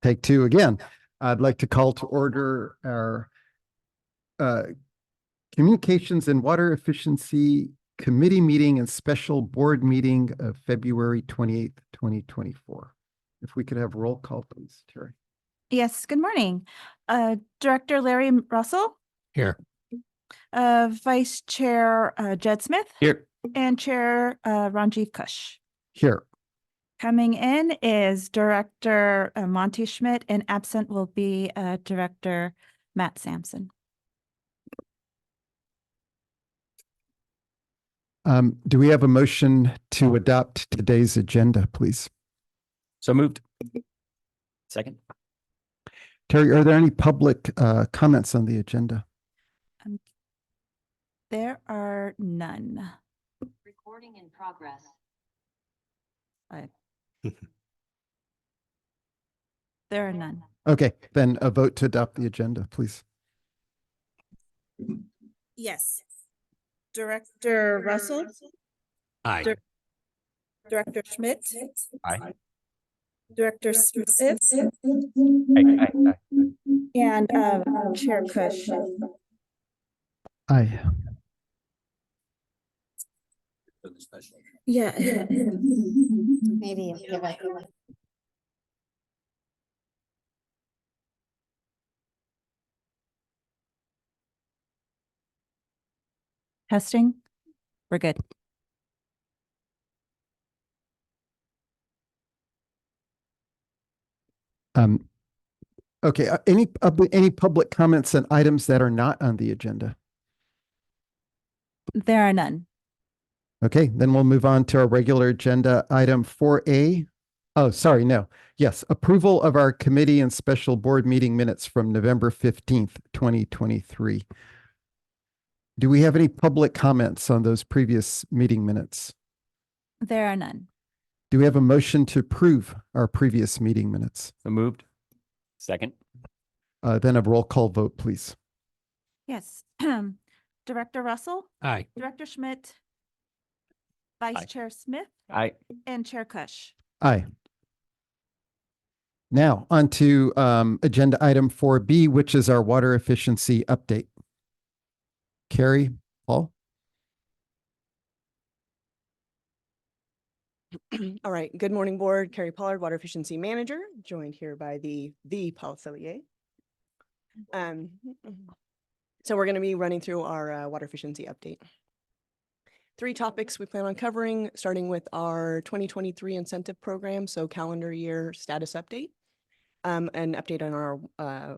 Take two again. I'd like to call to order our Communications and Water Efficiency Committee meeting and special board meeting of February 28th, 2024. If we could have roll call, please, Terry. Yes, good morning. Director Larry Russell. Here. Vice Chair Jed Smith. Here. And Chair Ranjiv Kush. Here. Coming in is Director Monty Schmidt, and absent will be Director Matt Sampson. Do we have a motion to adopt today's agenda, please? So moved. Second. Terry, are there any public comments on the agenda? There are none. Recording in progress. There are none. Okay, then a vote to adopt the agenda, please. Yes. Director Russell. Aye. Director Schmidt. Aye. Director Smith. Aye. And Chair Kush. Aye. Yeah. Maybe give it. Testing. We're good. Okay, any public comments on items that are not on the agenda? There are none. Okay, then we'll move on to our regular agenda item 4A. Oh, sorry, no. Yes, approval of our committee and special board meeting minutes from November 15th, 2023. Do we have any public comments on those previous meeting minutes? There are none. Do we have a motion to approve our previous meeting minutes? So moved. Second. Then a roll call vote, please. Yes. Director Russell. Aye. Director Schmidt. Vice Aye. Chair Smith. Aye. And Chair Kush. Aye. Now on to agenda item 4B, which is our water efficiency update. Carrie, Paul? All right. Good morning, board. Carrie Pollard, Water Efficiency Manager, joined here by the Paul Cellier. So we're going to be running through our water efficiency update. 3 topics we plan on covering, starting with our 2023 incentive program, so calendar year status update, an update on our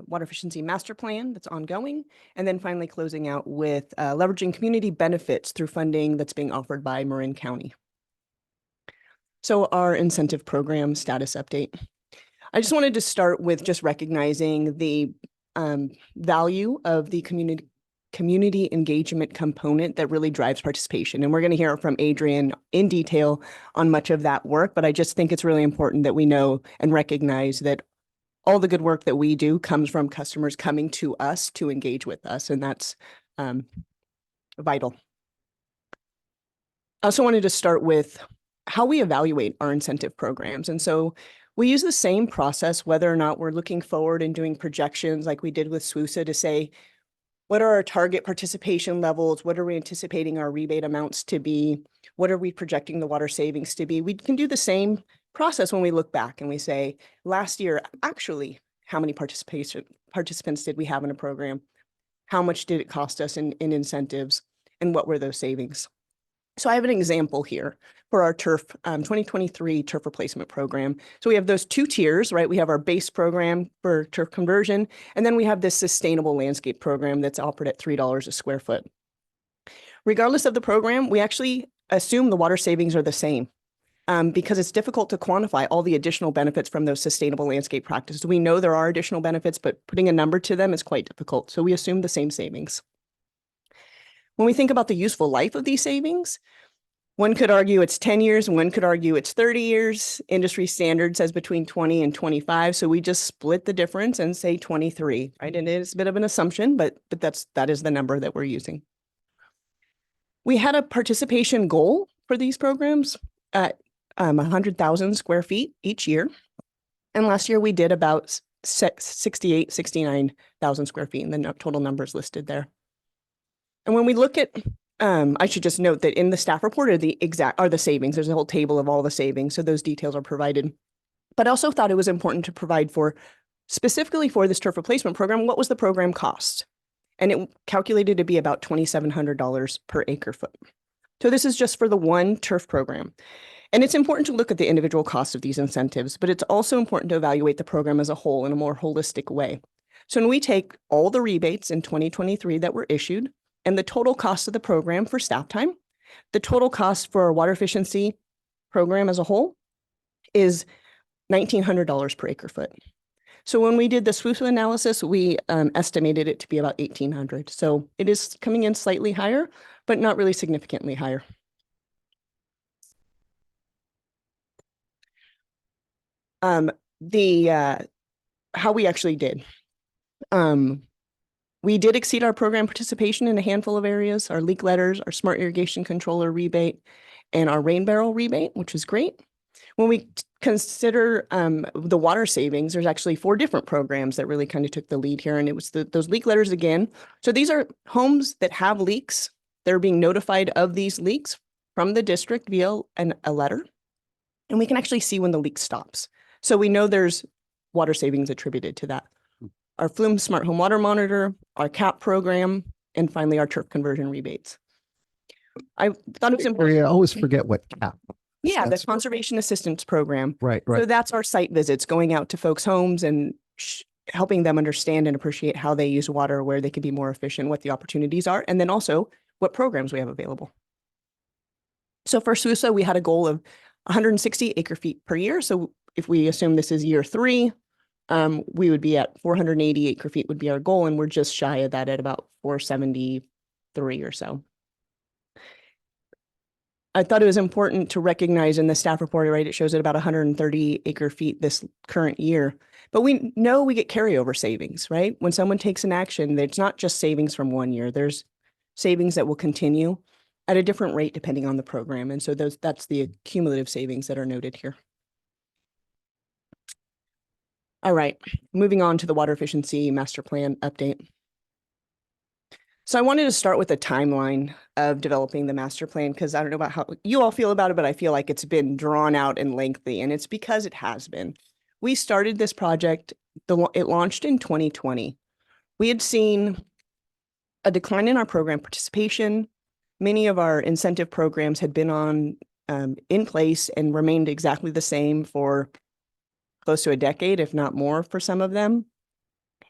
water efficiency master plan that's ongoing, and then finally closing out with leveraging community benefits through funding that's being offered by Marin County. So our incentive program status update. I just wanted to start with just recognizing the value of the community engagement component that really drives participation. And we're going to hear from Adrian in detail on much of that work, but I just think it's really important that we know and recognize that all the good work that we do comes from customers coming to us to engage with us, and that's vital. I also wanted to start with how we evaluate our incentive programs. And so we use the same process, whether or not we're looking forward and doing projections like we did with SWUSA to say, what are our target participation levels? What are we anticipating our rebate amounts to be? What are we projecting the water savings to be? We can do the same process when we look back and we say, last year, actually, how many participants did we have in a program? How much did it cost us in incentives? And what were those savings? So I have an example here for our turf 2023 turf replacement program. So we have those 2 tiers, right? We have our base program for turf conversion, and then we have this sustainable landscape program that's offered at $3 a square foot. Regardless of the program, we actually assume the water savings are the same because it's difficult to quantify all the additional benefits from those sustainable landscape practices. We know there are additional benefits, but putting a number to them is quite difficult. So we assume the same savings. When we think about the useful life of these savings, one could argue it's 10 years, and one could argue it's 30 years. Industry standard says between 20 and 25. So we just split the difference and say 23, right? And it is a bit of an assumption, but that is the number that we're using. We had a participation goal for these programs. 100,000 square feet each year. And last year we did about 69,000 square feet, and the total numbers listed there. And when we look at, I should just note that in the staff report are the savings. There's a whole table of all the savings, so those details are provided. But I also thought it was important to provide specifically for this turf replacement program, what was the program cost? And it calculated to be about $2,700 per acre foot. So this is just for the one turf program. And it's important to look at the individual costs of these incentives, but it's also important to evaluate the program as a whole in a more holistic way. So when we take all the rebates in 2023 that were issued and the total cost of the program for staff time, the total cost for our water efficiency program as a whole is $1,900 per acre foot. So when we did the SWOOSA analysis, we estimated it to be about $1,800. So it is coming in slightly higher, but not really significantly higher. How we actually did. We did exceed our program participation in a handful of areas, our leak letters, our smart irrigation controller rebate, and our rain barrel rebate, which was great. When we consider the water savings, there's actually 4 different programs that really kind of took the lead here. And it was those leak letters again. So these are homes that have leaks. They're being notified of these leaks from the district via a letter. And we can actually see when the leak stops. So we know there's water savings attributed to that. Our Flume Smart Home Water Monitor, our CAP program, and finally our turf conversion rebates. I thought it was important. I always forget what CAP. Yeah, the That's- Conservation Assistance Program. Right, So right. that's our site visits, going out to folks' homes and helping them understand and appreciate how they use water, where they can be more efficient, what the opportunities are, and then also what programs we have available. So for SWOOSA, we had a goal of 160 acre feet per year. So if we assume this is year 3, we would be at 480 acre feet would be our goal, and we're just shy of that at about 473 or so. I thought it was important to recognize in the staff report, right, it shows it about 130 acre feet this current year. But we know we get carryover savings, right? When someone takes an action, it's not just savings from one year. There's savings that will continue at a different rate depending on the program. And so that's the cumulative savings that are noted here. All right, moving on to the water efficiency master plan update. So I wanted to start with a timeline of developing the master plan, because I don't know about how you all feel about it, but I feel like it's been drawn out and lengthy, and it's because it has been. We started this project, it launched in 2020. We had seen a decline in our program participation. Many of our incentive programs had been in place and remained exactly the same for close to a decade, if not more for some of them.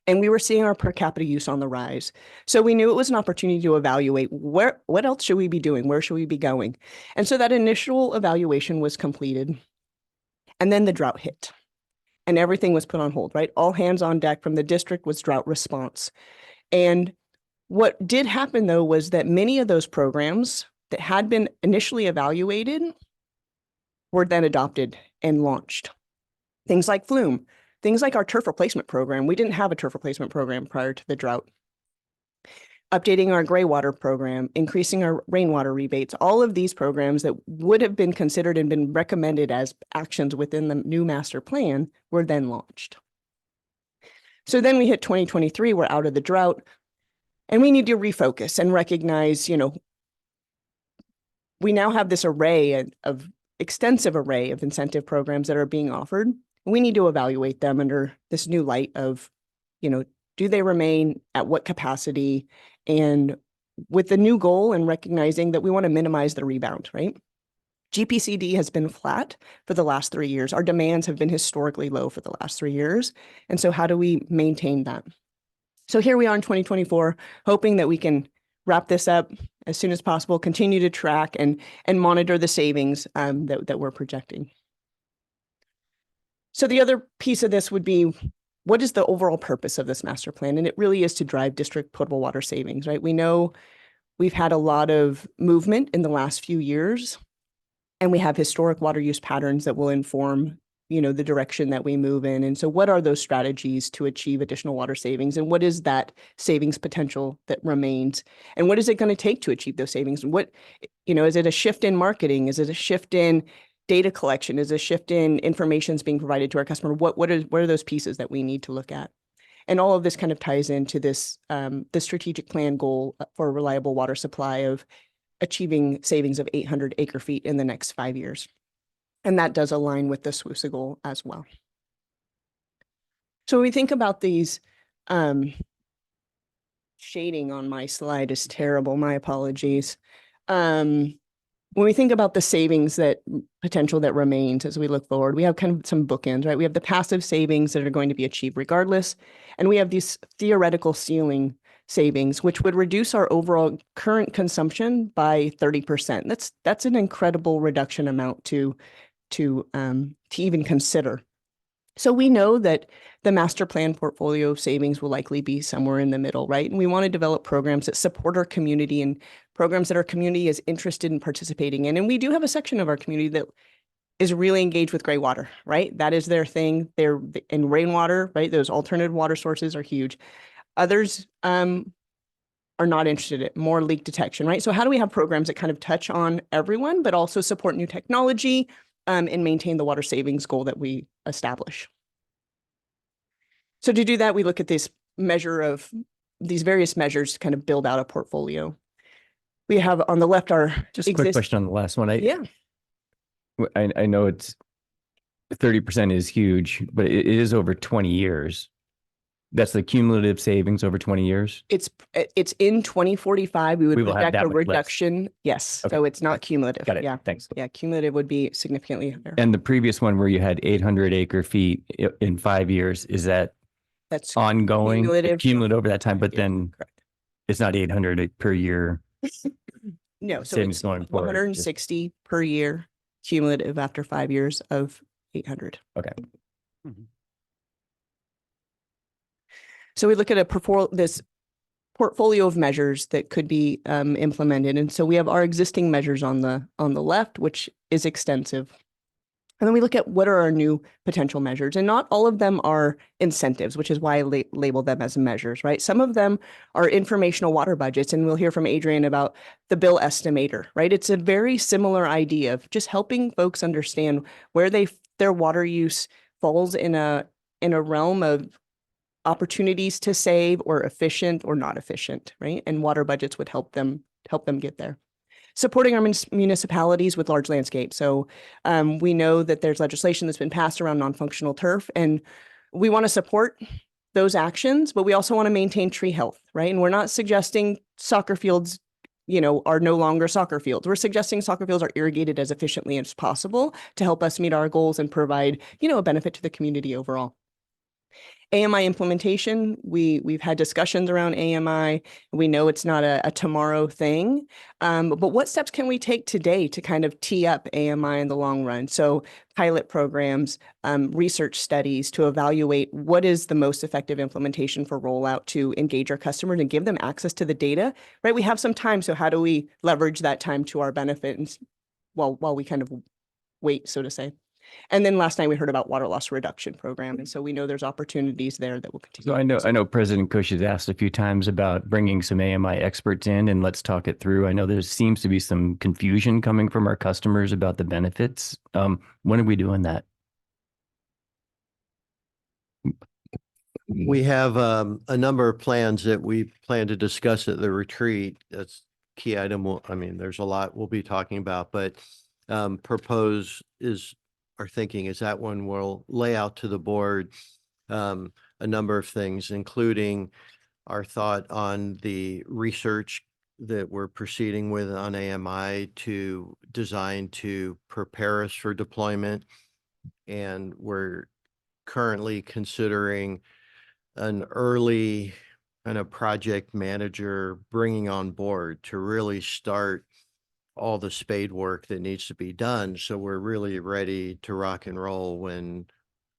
And we were seeing our per capita use on the rise. So we knew it was an opportunity to evaluate what else should we be doing? Where should we be going? And so that initial evaluation was completed. And then the drought hit and everything was put on hold, right? All hands on deck from the district was drought response. And what did happen though was that many of those programs that had been initially evaluated were then adopted and launched. Things like Flume. Things like our turf replacement program. We didn't have a turf replacement program prior to the drought. Updating our gray water program, increasing our rainwater rebates, all of these programs that would have been considered and been recommended as actions within the new master plan were then launched. So then we hit 2023, we're out of the drought, and we need to refocus and recognize, we now have this extensive array of incentive programs that are being offered. We need to evaluate them under this new light of, do they remain at what capacity, and with the new goal and recognizing that we want to minimize the rebound, right? GPCD has been flat for the last 3 years. Our demands have been historically low for the last 3 years. And so how do we maintain that? So here we are in 2024, hoping that we can wrap this up as soon as possible, continue to track and monitor the savings that we're projecting. So the other piece of this would be, what is the overall purpose of this master plan? And it really is to drive district potable water savings, right? We know we've had a lot of movement in the last few years, and we have historic water use patterns that will inform, the direction that we move in. And so what are those strategies to achieve additional water savings? And what is that savings potential that remains? And what is it going to take to achieve those savings? And what, is it a shift in marketing? Is it a shift in data collection, is a shift in information's being provided to our customer. What are those pieces that we need to look at? And all of this kind of ties into this, the strategic plan goal for a reliable water supply of achieving savings of 800 acre feet in the next 5 years. And that does align with the SWUSA goal as well. So when we think about these, shading on my slide is terrible, my apologies. When we think about the savings that potential that remains as we look forward, we have kind of some bookends, right? We have the passive savings that are going to be achieved regardless, and we have these theoretical ceiling savings, which would reduce our overall current consumption by 30%. That's an incredible reduction amount to even consider. So we know that the master plan portfolio of savings will likely be somewhere in the middle, right? And we want to develop programs that support our community and programs that our community is interested in participating in. And we do have a section of our community that is really engaged with gray water, right? That is their thing. They're in rainwater, right? Those alternative water sources are huge. Others are not interested in more leak detection, right? So how do we have programs that kind of touch on everyone, but also support new technology and maintain the water savings goal that we establish? So to do that, we look at this measure of these various measures to kind of build out a portfolio. We have on the left our Just a quick question on the last one. Yeah, I know it's 30% is huge, but it is over 20 years. That's the cumulative savings over 20 years. it's in 2045. We would We will have project that a much less. reduction. Yes, Okay. so it's not cumulative. Got it. Yeah, Thanks. yeah, cumulative would be significantly higher. And the previous one where you had 800 acre feet in 5 years, is that That's ongoing, Cumulative. cumulative over that time, but Yeah, then correct. it's not 800 per year No, so savings it's going forward. 160 per year cumulative after 5 years of 800. Okay. So we look at this portfolio of measures that could be implemented. And so we have our existing measures on the left, which is extensive. And then we look at what are our new potential measures, and not all of them are incentives, which is why I label them as measures, right? Some of them are informational water budgets, and we'll hear from Adrian about the bill estimator, right? It's a very similar idea of just helping folks understand where their water use falls in a realm of opportunities to save or efficient or not efficient, right? And water budgets would help them get there. Supporting our municipalities with large landscape. So we know that there's legislation that's been passed around non-functional turf, and we want to support those actions, but we also want to maintain tree health, right? And we're not suggesting soccer fields, are no longer soccer fields. We're suggesting soccer fields are irrigated as efficiently as possible to help us meet our goals and provide, a benefit to the community overall. AMI implementation, we've had discussions around AMI. We know it's not a tomorrow thing, but what steps can we take today to kind of tee up AMI in the long run? So pilot programs, research studies to evaluate what is the most effective implementation for rollout to engage our customers and give them access to the data, right? We have some time, so how do we leverage that time to our benefit and while we kind of wait, so to say? And then last night we heard about water loss reduction program. And so we know there's opportunities there that will continue. So I know President Cush has asked a few times about bringing some AMI experts in, and let's talk it through. I know there seems to be some confusion coming from our customers about the benefits. When are we doing that? We have a number of plans that we plan to discuss at the retreat. That's key item. There's a lot we'll be talking about, but our thinking is that one will lay out to the board a number of things, including our thought on the research that we're proceeding with on AMI to design to prepare us for deployment. And we're currently considering an early kind of project manager bringing on board to really start all the spade work that needs to be done. So we're really ready to rock and roll when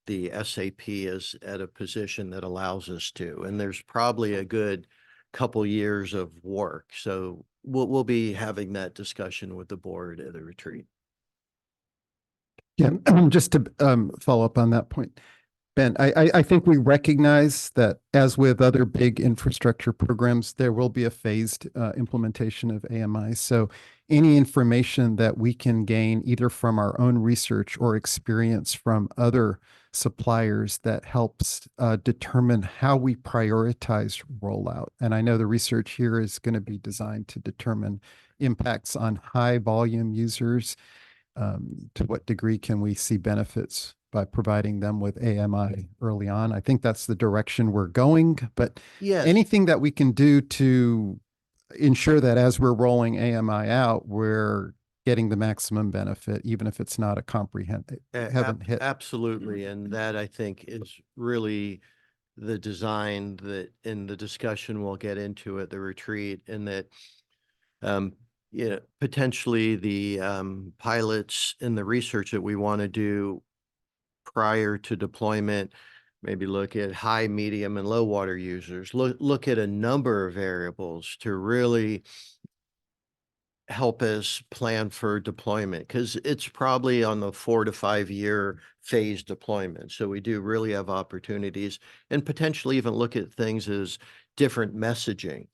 the SAP is at a position that allows us to. And there's probably a good couple years of work. So we'll be having that discussion with the board at the retreat. Yeah, just to follow up on that point. Ben, I think we recognize that as with other big infrastructure programs, there will be a phased implementation of AMI. So any information that we can gain either from our own research or experience from other suppliers that helps determine how we prioritize rollout. And I know the research here is going to be designed to determine impacts on high volume users. To what degree can we see benefits by providing them with AMI early on? I think that's the direction we're going, but Yes. anything that we can do to ensure that as we're rolling AMI out, we're getting the maximum benefit, even if it's not a comprehensive, haven't hit. Absolutely. And that I think is really the design that in the discussion we'll get into at the retreat, and that potentially the pilots in the research that we want to do prior to deployment, maybe look at high, medium, and low water users, look at a number of variables to really help us plan for deployment, because it's probably on the 4 to 5 year phase deployment. So we do really have opportunities, and potentially even look at things as different messaging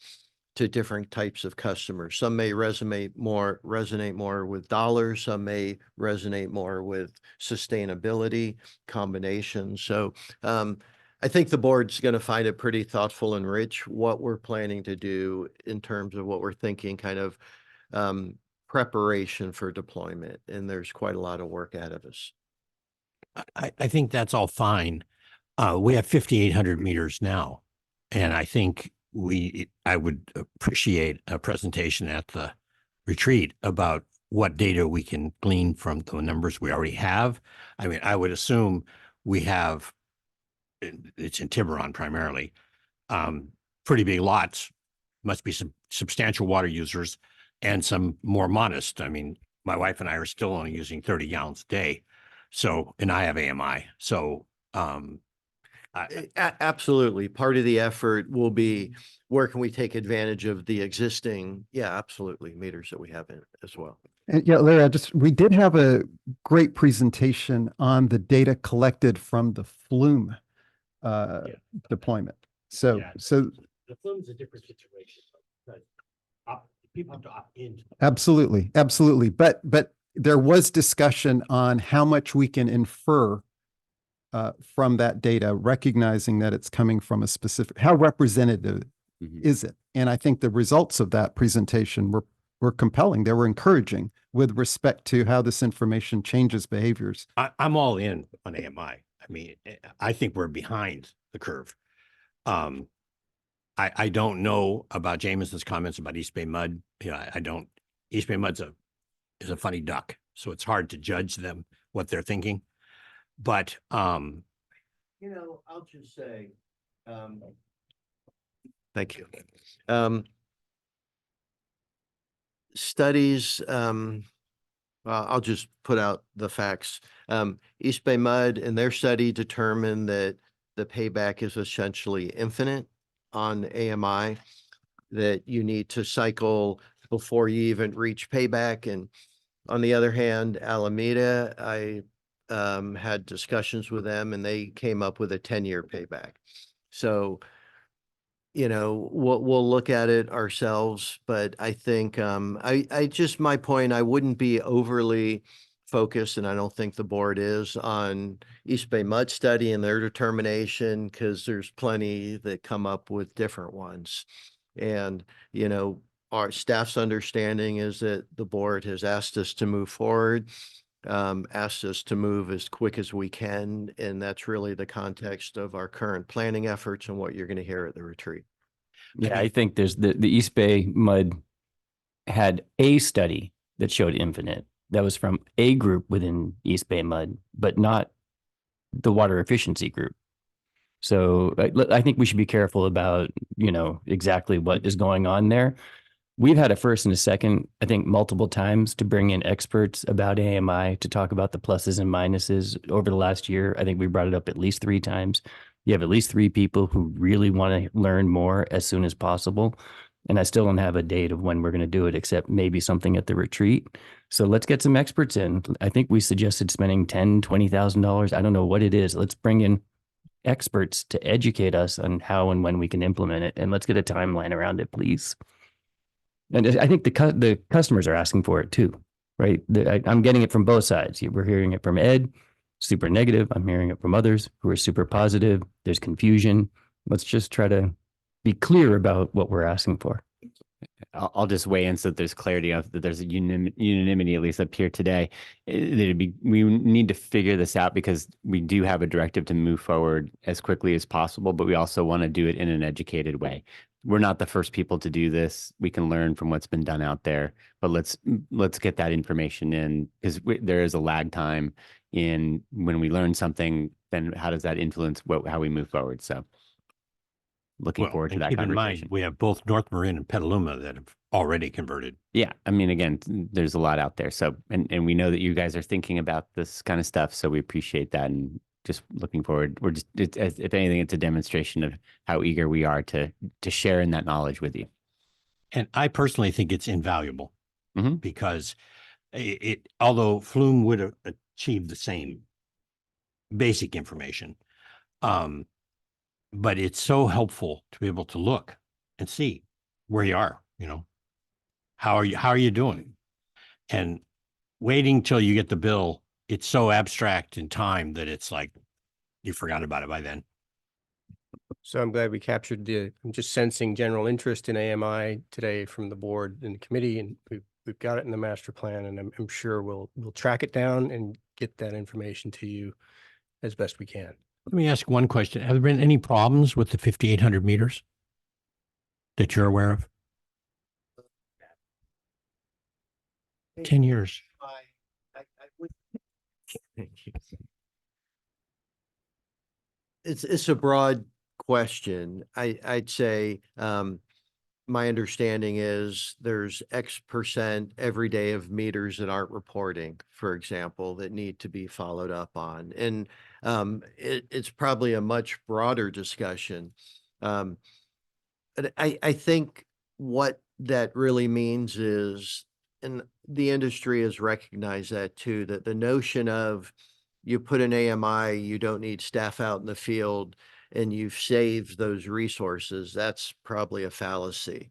to different types of customers. Some may resonate more with dollars. Some may resonate more with sustainability combinations. So I think the board's going to find it pretty thoughtful and rich what we're planning to do in terms of what we're thinking kind of preparation for deployment. And there's quite a lot of work ahead of us. I think that's all fine. We have 5,800 meters now, and I think I would appreciate a presentation at the retreat about what data we can glean from the numbers we already have. I mean, I would assume we have, it's in Tiburon primarily, pretty big lots, must be some substantial water users and some more modest. I mean, my wife and I are still only using 30 gallons a day. So, and I have AMI. So, Absolutely. Part of the effort will be where can we take advantage of the existing, absolutely, meters that we have in as well. And yeah, Larry, we did have a great presentation on the data collected from the Flume deployment. So, the Flume's a different situation. People have to opt in. Absolutely. But there was discussion on how much we can infer from that data, recognizing that it's coming from a specific, how representative is it? And I think the results of that presentation were compelling. They were encouraging with respect to how this information changes behaviors. I'm all in on AMI. I mean, I think we're behind the curve. I don't know about Jameson's comments about East Bay Mud. I don't. East Bay Mud's is a funny duck, so it's hard to judge them, what they're thinking. But I'll just say, thank you. Studies, I'll just put out the facts. East Bay Mud in their study determined that the payback is essentially infinite on AMI, that you need to cycle before you even reach payback. And on the other hand, Alameda, I had discussions with them and they came up with a 10-year payback. So, we'll look at it ourselves, but I think my point, I wouldn't be overly focused, and I don't think the board is, on East Bay Mud study and their determination, because there's plenty that come up with different ones. And, our staff's understanding is that the board has asked us to move forward, asked us to move as quick as we can. And that's really the context of our current planning efforts and what you're going to hear at the retreat. Yeah, I think there's the East Bay Mud had a study that showed infinite. That was from a group within East Bay Mud, but not the water efficiency group. So I think we should be careful about, exactly what is going on there. We've had a first and a second, I think, multiple times to bring in experts about AMI to talk about the pluses and minuses over the last year. I think we brought it up at least 3 times. You have at least 3 people who really want to learn more as soon as possible. And I still don't have a date of when we're going to do it, except maybe something at the retreat. So let's get some experts in. I think we suggested spending $10,000, $20,000. I don't know what it is. Let's bring in experts to educate us on how and when we can implement it. And let's get a timeline around it, please. And I think the customers are asking for it too, right? I'm getting it from both sides. We're hearing it from Ed, super negative. I'm hearing it from others who are super positive. There's confusion. Let's just try to be clear about what we're asking for. I'll just weigh in so that there's clarity of that there's a unanimity, at least up here today. We need to figure this out because we do have a directive to move forward as quickly as possible, but we also want to do it in an educated way. We're not the first people to do this. We can learn from what's been done out there, but let's get that information in because there is a lag time in when we learn something, then how does that influence how we move forward? So looking Well, forward to and that keep in mind, conversation. we have both North Marin and Petaluma that have already converted. Yeah, I mean, again, there's a lot out there. So, and we know that you guys are thinking about this kind of stuff. So we appreciate that and just looking forward. We're just, if anything, it's a demonstration of how eager we are to share in that knowledge with you. And I personally think it's invaluable Mhm. because although Flume would have achieved the same basic information, but it's so helpful to be able to look and see where you are, how are you doing? And waiting till you get the bill, it's so abstract in time that it's like you forgot about it by then. So I'm glad we captured I'm just sensing general interest in AMI today from the board and the committee, and we've got it in the master plan, and I'm sure we'll track it down and get that information to you as best we can. Let me ask one question. Have there been any problems with the 5,800 meters that you're aware of? 10 years. It's a broad question. I'd say my understanding is there's X percent every day of meters that aren't reporting, for example, that need to be followed up on. And it's probably a much broader discussion. And I think what that really means is, and the industry has recognized that too, that the notion of you put an AMI, you don't need staff out in the field, and you've saved those resources, that's probably a fallacy.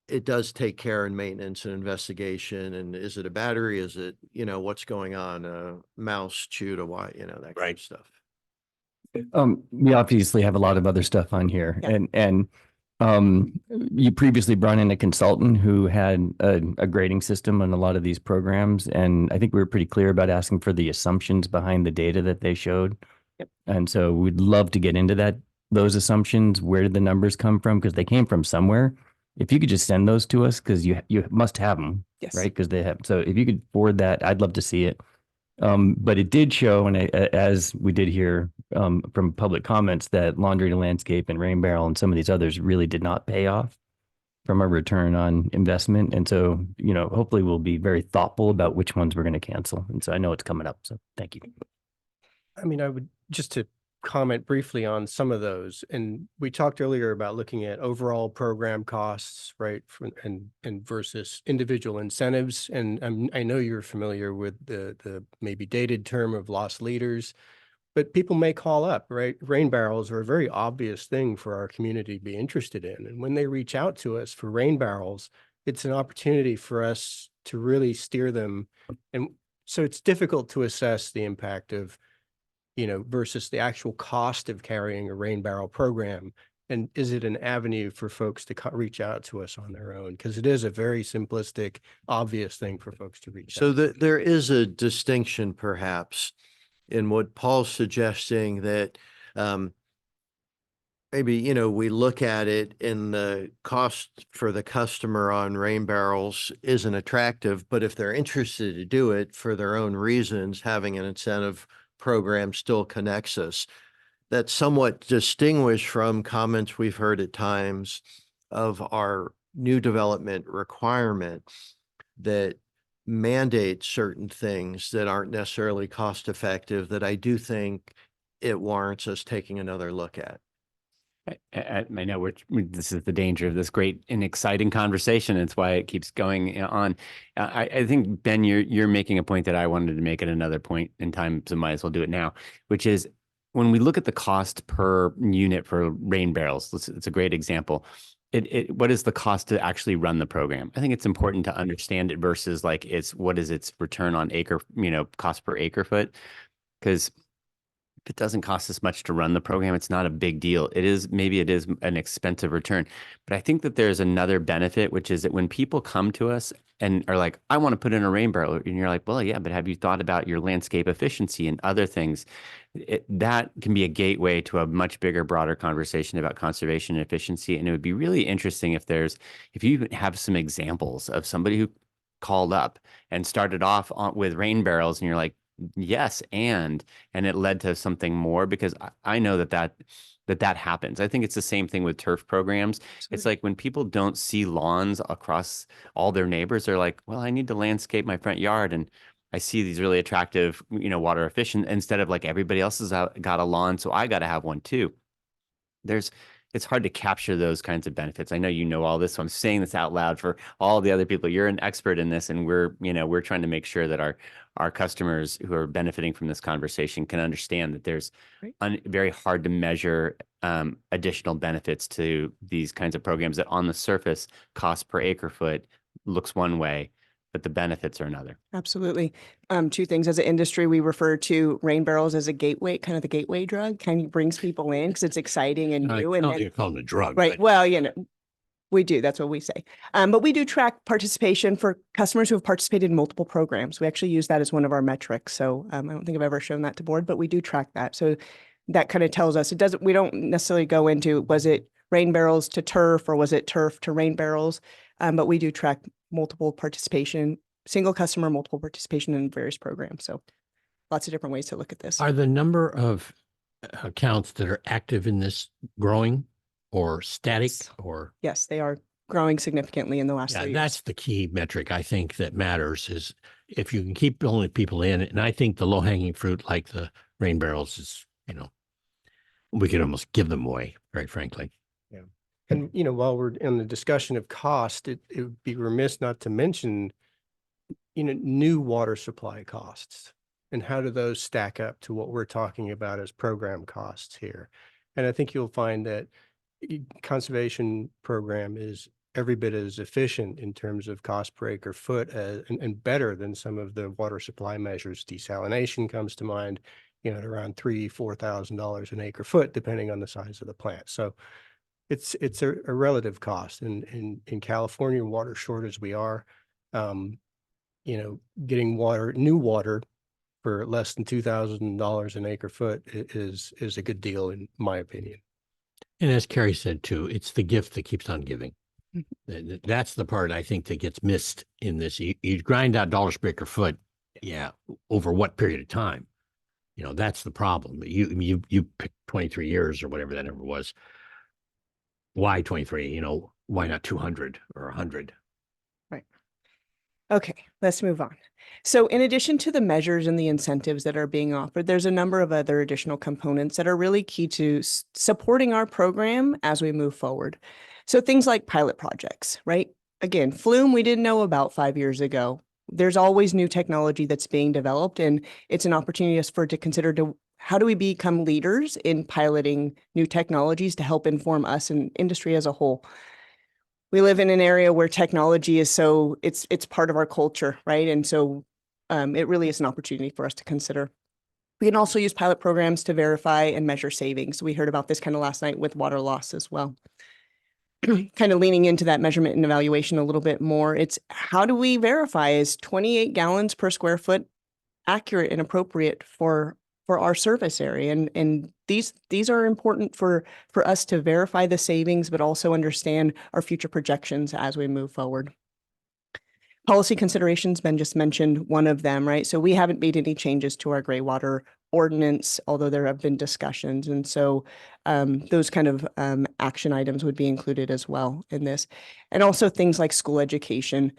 It does take care and maintenance and investigation. And is it a battery? Is it, what's going on? A mouse chewed a wire, that kind of stuff. We obviously have a lot of other stuff on here, Yeah. and you previously brought in a consultant who had a grading system on a lot of these programs, and I think we were pretty clear about asking for the assumptions behind the data that they showed. Yep. And so we'd love to get into those assumptions. Where did the numbers come from? Because they came from somewhere. If you could just send those to us, because you must have them, Yes. right? Because they have. So if you could forward that, I'd love to see it. But it did show, and as we did hear from public comments, that Laundry to Landscape and Rain Barrel and some of these others really did not pay off from a return on investment. And so, hopefully we'll be very thoughtful about which ones we're going to cancel. And so I know it's coming up. So thank you. I mean, I would just to comment briefly on some of those. And we talked earlier about looking at overall program costs, right? And versus individual incentives. And I know you're familiar with the maybe dated term of lost leaders, but people may call up, right? Rain barrels are a very obvious thing for our community to be interested in. And when they reach out to us for rain barrels, it's an opportunity for us to really steer them. And so it's difficult to assess the impact of, versus the actual cost of carrying a rain barrel program. And is it an avenue for folks to reach out to us on their own? Because it is a very simplistic, obvious thing for folks to reach So out. there is a distinction perhaps in what Paul's suggesting, that maybe, we look at it and the cost for the customer on rain barrels isn't attractive, but if they're interested to do it for their own reasons, having an incentive program still connects us. That's somewhat distinguished from comments we've heard at times of our new development requirement that mandate certain things that aren't necessarily cost effective, that I do think it warrants us taking another look at. I know this is the danger of this great and exciting conversation. It's why it keeps going on. I think, Ben, you're making a point that I wanted to make at another point in time, so might as well do it now, which is when we look at the cost per unit for rain barrels, it's a great example. What is the cost to actually run the program? I think it's important to understand it versus like what is its return on acre, cost per acre foot? Because if it doesn't cost us much to run the program, it's not a big deal. Maybe it is an expensive return, but I think that there's another benefit, which is that when people come to us and are like, I want to put in a rain barrel, and you're like, well, yeah, but have you thought about your landscape efficiency and other things? That can be a gateway to a much bigger, broader conversation about conservation and efficiency. And it would be really interesting if you have some examples of somebody who called up and started off with rain barrels, and you're like, yes, and it led to something more, because I know that happens. I think it's the same thing with turf programs. It's like when people don't see lawns across all their neighbors, they're like, well, I need to landscape my front yard, and I see these really attractive, water efficient, instead of like everybody else has got a lawn, so I got to have one too. It's hard to capture those kinds of benefits. I know you know all this, so I'm saying this out loud for all the other people. You're an expert in this, and we're trying to make sure that our customers who are benefiting from this conversation can understand that there's very hard to measure additional benefits to these kinds of programs that on the surface cost per acre foot looks one way, but the benefits are another. Absolutely. Two things. As an industry, we refer to rain barrels as a gateway, kind of the gateway drug, kind of brings people in because it's exciting and I new. don't And think then, you call them a drug. right. but Well, we do. That's what we say. But we do track participation for customers who have participated in multiple programs. We actually use that as one of our metrics. So I don't think I've ever shown that to board, but we do track that. So that kind of tells us we don't necessarily go into, was it rain barrels to turf or was it turf to rain barrels? But we do track multiple participation, single customer, multiple participation in various programs. So lots of different ways to look at this. Are the number of accounts that are active in this growing or static Yes. or? Yes, they are growing significantly in the last Yeah, 3 years. that's the key metric I think that matters, is if you can keep pulling people in. And I think the low hanging fruit, like the rain barrels, is, we could almost give them away, right? Frankly. And, while we're in the discussion of cost, it would be remiss not to mention, new water supply costs and how do those stack up to what we're talking about as program costs here. And I think you'll find that conservation program is every bit as efficient in terms of cost per acre foot and better than some of the water supply measures. Desalination comes to mind, at around $3,000-$4,000 an acre foot, depending on the size of the plant. So it's a relative cost. And in California, water short as we are, getting new water for less than $2,000 an acre foot is a good deal, in my opinion. And as Carrie said too, it's the gift that keeps on giving. That's the part I think that gets missed in this. You grind out dollars per acre foot. Yeah. Over what period of time? That's the problem. You picked 23 years or whatever that number was. Why 23? Why not 200 or 100? Right. Okay, let's move on. So in addition to the measures and the incentives that are being offered, there's a number of other additional components that are really key to supporting our program as we move forward. So things like pilot projects, right? Again, Flume, we didn't know about 5 years ago. There's always new technology that's being developed, and it's an opportunity to consider how do we become leaders in piloting new technologies to help inform us and industry as a whole. We live in an area where technology is it's part of our culture, right? And so it really is an opportunity for us to consider. We can also use pilot programs to verify and measure savings. We heard about this kind of last night with water loss as well. Kind of leaning into that measurement and evaluation a little bit more. It's how do we verify, is 28 gallons per square foot accurate and appropriate for our service area? And these are important for us to verify the savings, but also understand our future projections as we move forward. Policy considerations, Ben just mentioned one of them, right? So we haven't made any changes to our gray water ordinance, although there have been discussions. And so those kind of action items would be included as well in this. And also things like school education.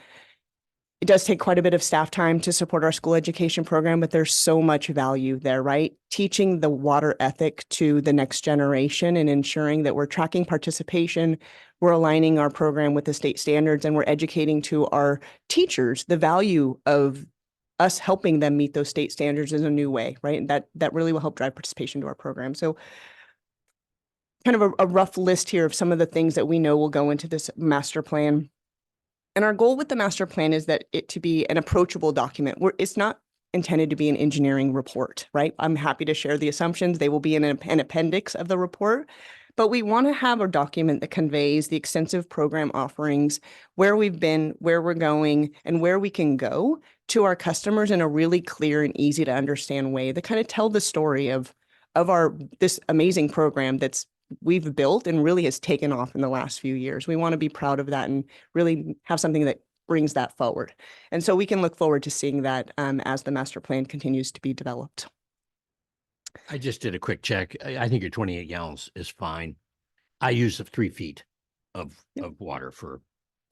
it does take quite a bit of staff time to support our school education program, but there's so much value there, right? Teaching the water ethic to the next generation and ensuring that we're tracking participation, we're aligning our program with the state standards, and we're educating to our teachers the value of us helping them meet those state standards in a new way, right? And that really will help drive participation to our program. So kind of a rough list here of some of the things that we know will go into this master plan. And our goal with the master plan is that it to be an approachable document where it's not intended to be an engineering report, right? I'm happy to share the assumptions. They will be in an appendix of the report, but we want to have a document that conveys the extensive program offerings, where we've been, where we're going, and where we can go to our customers in a really clear and easy to understand way that kind of tell the story of this amazing program we've built and really has taken off in the last few years. We want to be proud of that and really have something that brings that forward. And so we can look forward to seeing that as the master plan continues to be developed. I just did a quick check. I think your 28 gallons is fine. I use 3 feet of water for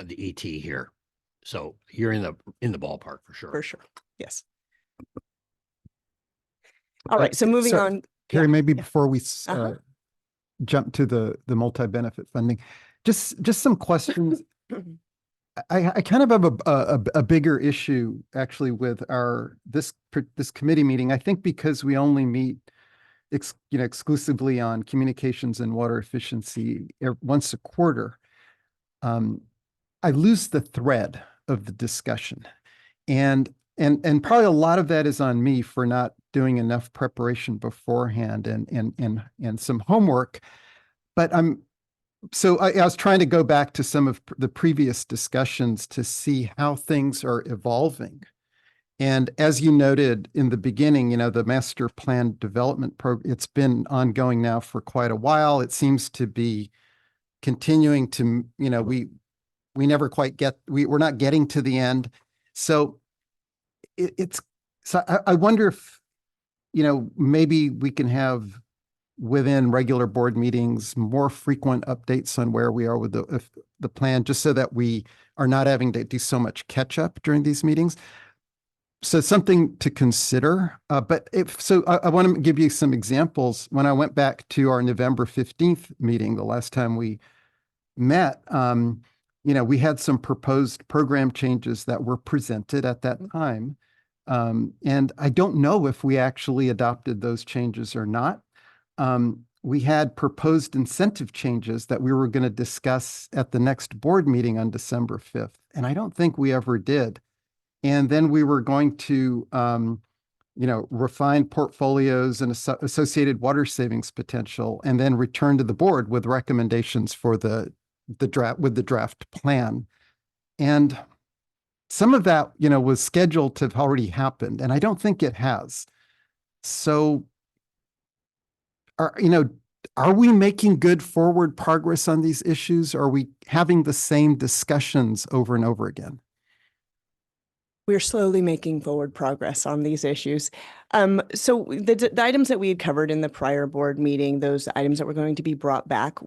the ET here. So you're in the ballpark for sure. For sure. Yes. All right. So moving on. Carrie, maybe yeah. before we Uh-huh. jump to the multi-benefit funding, just some questions. I kind of have a bigger issue actually with this committee meeting. I think because we only meet exclusively on communications and water efficiency once a quarter, I lose the thread of the discussion, and probably a lot of that is on me for not doing enough preparation beforehand and some homework. But I was trying to go back to some of the previous discussions to see how things are evolving. And as you noted in the beginning, the master plan development program, it's been ongoing now for quite a while. It seems to be continuing to, we never quite we're not getting to the end. So I wonder if, maybe we can have within regular board meetings more frequent updates on where we are with the plan, just so that we are not having to do so much catch up during these meetings. So something to consider. But I want to give you some examples. When I went back to our November 15th meeting, the last time we met, we had some proposed program changes that were presented at that time. And I don't know if we actually adopted those changes or not. We had proposed incentive changes that we were going to discuss at the next board meeting on December 5th. And I don't think we ever did. And then we were going to, refine portfolios and associated water savings potential, and then return to the board with recommendations for the draft plan. And some of that, was scheduled to have already happened, and I don't think it has. So, are we making good forward progress on these issues? Or are we having the same discussions over and over again? We're slowly making forward progress on these issues. So the items that we had covered in the prior board meeting, those items that were going to be brought back,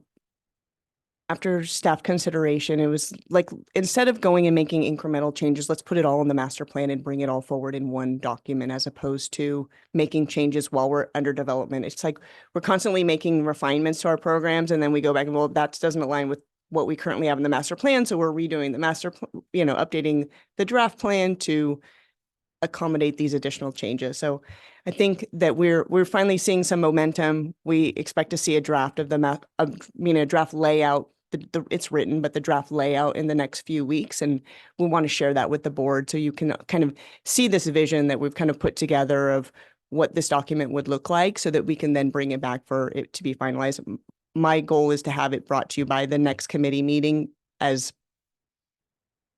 after staff consideration, it was like, instead of going and making incremental changes, let's put it all in the master plan and bring it all forward in one document, as opposed to making changes while we're under development. It's like we're constantly making refinements to our programs, and then we go back and, well, that doesn't align with what we currently have in the master plan. So we're redoing the updating the draft plan to accommodate these additional changes. So I think that we're finally seeing some momentum. We expect to see a draft of a draft layout. It's written, but the draft layout in the next few weeks. And we want to share that with the board, so you can kind of see this vision that we've kind of put together of what this document would look like, so that we can then bring it back for it to be finalized. My goal is to have it brought to you by the next committee meeting as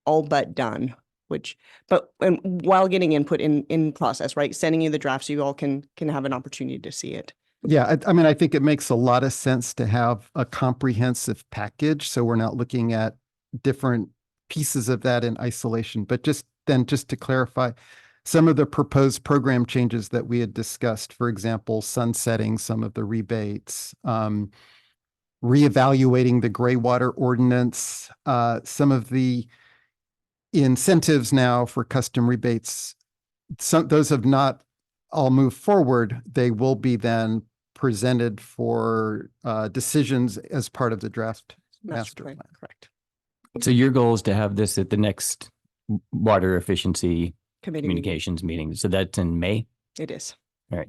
all but done, and while getting input in process, right? Sending you the draft so you all can have an opportunity to see it. Yeah, I think it makes a lot of sense to have a comprehensive package, so we're not looking at different pieces of that in isolation. But just to clarify, some of the proposed program changes that we had discussed, for example, sunsetting some of the rebates, reevaluating the gray water ordinance, some of the incentives now for custom rebates, those have not all moved forward. They will be then presented for decisions as part of the draft master plan. Correct. So your goal is to have this at the next water efficiency Committee meeting. communications meeting. So that's in May? It is. All right.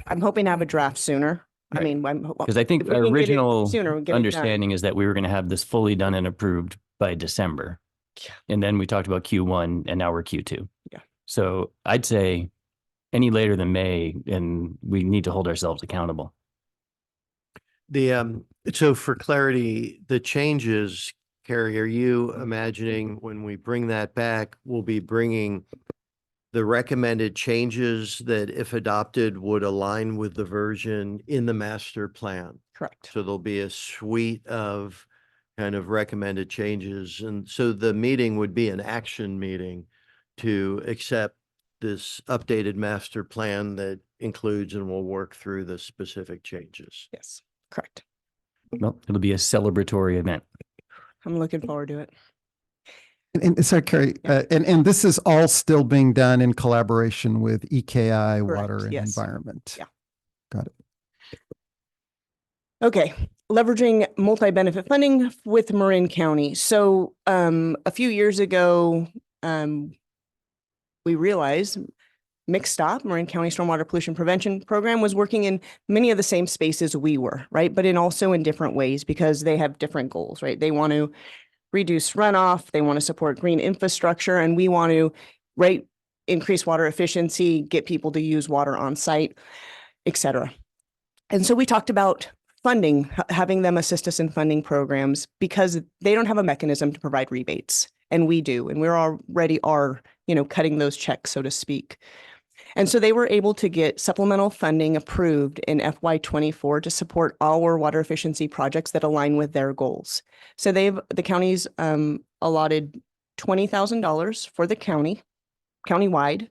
I'm hoping to have a draft sooner. I Right. mean, Because I think if we our can get it original sooner, we'll get it done. understanding is that we were going to have this fully done and approved by December. Yeah. And then we talked about Q1 and now we're Q2. Yeah. So I'd say any later than May, and we need to hold ourselves accountable. So for clarity, the changes, Carrie, are you imagining when we bring that back, we'll be bringing the recommended changes that if adopted would align with the version in the master plan? Correct. So there'll be a suite of kind of recommended changes. And so the meeting would be an action meeting to accept this updated master plan that includes and will work through the specific changes. Yes, correct. Well, it'll be a celebratory event. I'm looking forward to it. And sorry, Carrie, and this is all still being done in collaboration with EKI, Correct, Water and yes. Environment. Yeah. Got it. Okay, leveraging multi-benefit funding with Marin County. So a few years ago, we realized McStop, Marin County Stormwater Pollution Prevention Program, was working in many of the same spaces we were, right? But also in different ways because they have different goals, right? They want to reduce runoff, they want to support green infrastructure, and we want to, right, increase water efficiency, get people to use water on site, et cetera. And so we talked about funding, having them assist us in funding programs because they don't have a mechanism to provide rebates, and we do, and we're already cutting those checks, so to speak. And so they were able to get supplemental funding approved in FY24 to support our water efficiency projects that align with their goals. So the county's allotted $20,000 for the countywide,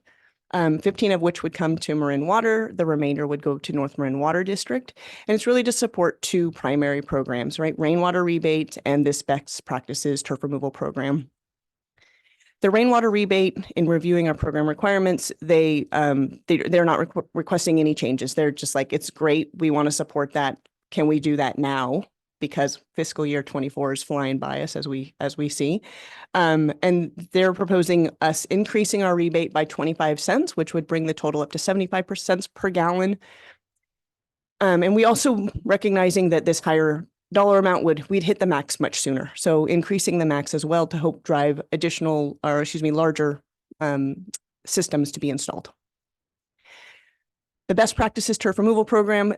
15 of which would come to Marin Water. The remainder would go to North Marin Water District. And it's really to support two primary programs, right? Rainwater rebate and this best practices turf removal program. The rainwater rebate, in reviewing our program requirements, they're not requesting any changes. They're just like, it's great. We want to support that. Can we do that now? Because fiscal year 24 is flying by us as we see. And they're proposing us increasing our rebate by 25 cents, which would bring the total up to 75 cents per gallon. And we also recognizing that this higher dollar amount we'd hit the max much sooner. So increasing the max as well to help drive larger systems to be installed. The best practices turf removal program,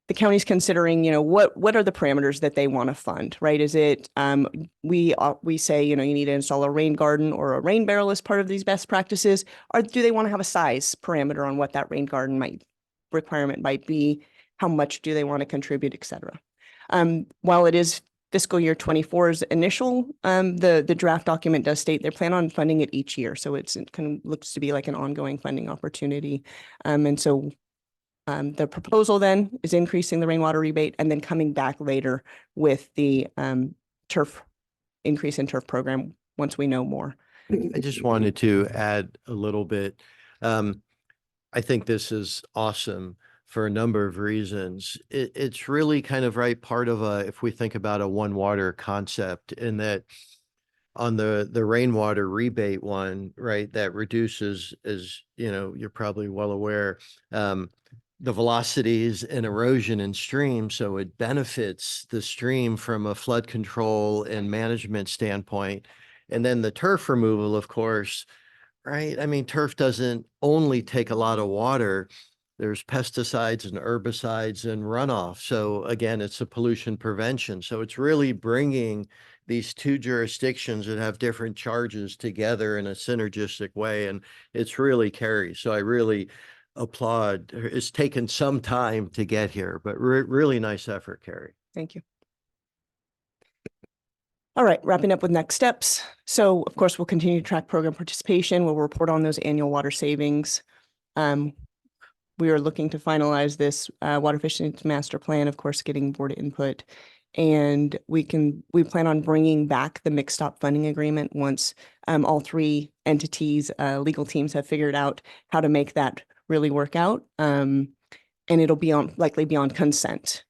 the county's considering, what are the parameters that they want to fund, right? Is it, we say, you need to install a rain garden or a rain barrel as part of these best practices, or do they want to have a size parameter on what that rain garden requirement might be? How much do they want to contribute, et cetera? While it is fiscal year 24's initial, the draft document does state they plan on funding it each year. So it kind of looks to be like an ongoing funding opportunity. And so the proposal then is increasing the rainwater rebate and then coming back later with the increase in turf program once we know more. I just wanted to add a little bit. I think this is awesome for a number of reasons. It's really kind of part of if we think about a one water concept, in that on the rainwater rebate one, right, that reduces, as you're probably well aware, the velocities and erosion in streams. So it benefits the stream from a flood control and management standpoint. And then the turf removal, of course, right? I mean, turf doesn't only take a lot of water. There's pesticides and herbicides and runoff. So again, it's a pollution prevention. So it's really bringing these two jurisdictions that have different charges together in a synergistic way. And it's really carries. So I really applaud. It's taken some time to get here, but really nice effort, Carrie. Thank you. All right, wrapping up with next steps. So of course, we'll continue to track program participation. We'll report on those annual water savings. We are looking to finalize this water efficiency master plan, of course, getting board input And we plan on bringing back the mixed stop funding agreement once all three entities, legal teams have figured out how to make that really work out. And it'll be likely be on consent,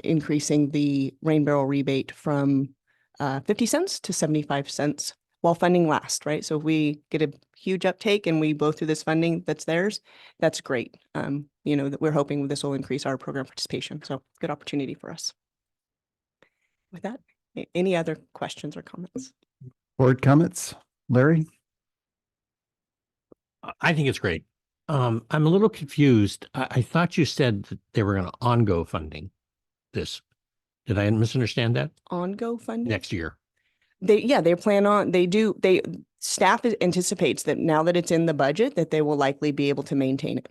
increasing the rain barrel rebate from 50 cents to 75 cents while funding lasts, right? So if we get a huge uptake and we blow through this funding that's theirs, that's great. That we're hoping this will increase our program participation. So good opportunity for us. With that, any other questions or comments? Board comments? Larry? I think it's great. I'm a little confused. I thought you said that they were going to ongo funding this. Did I misunderstand that? Ongo funding? Next year. Staff anticipates that now that it's in the budget, that they will likely be able to maintain it.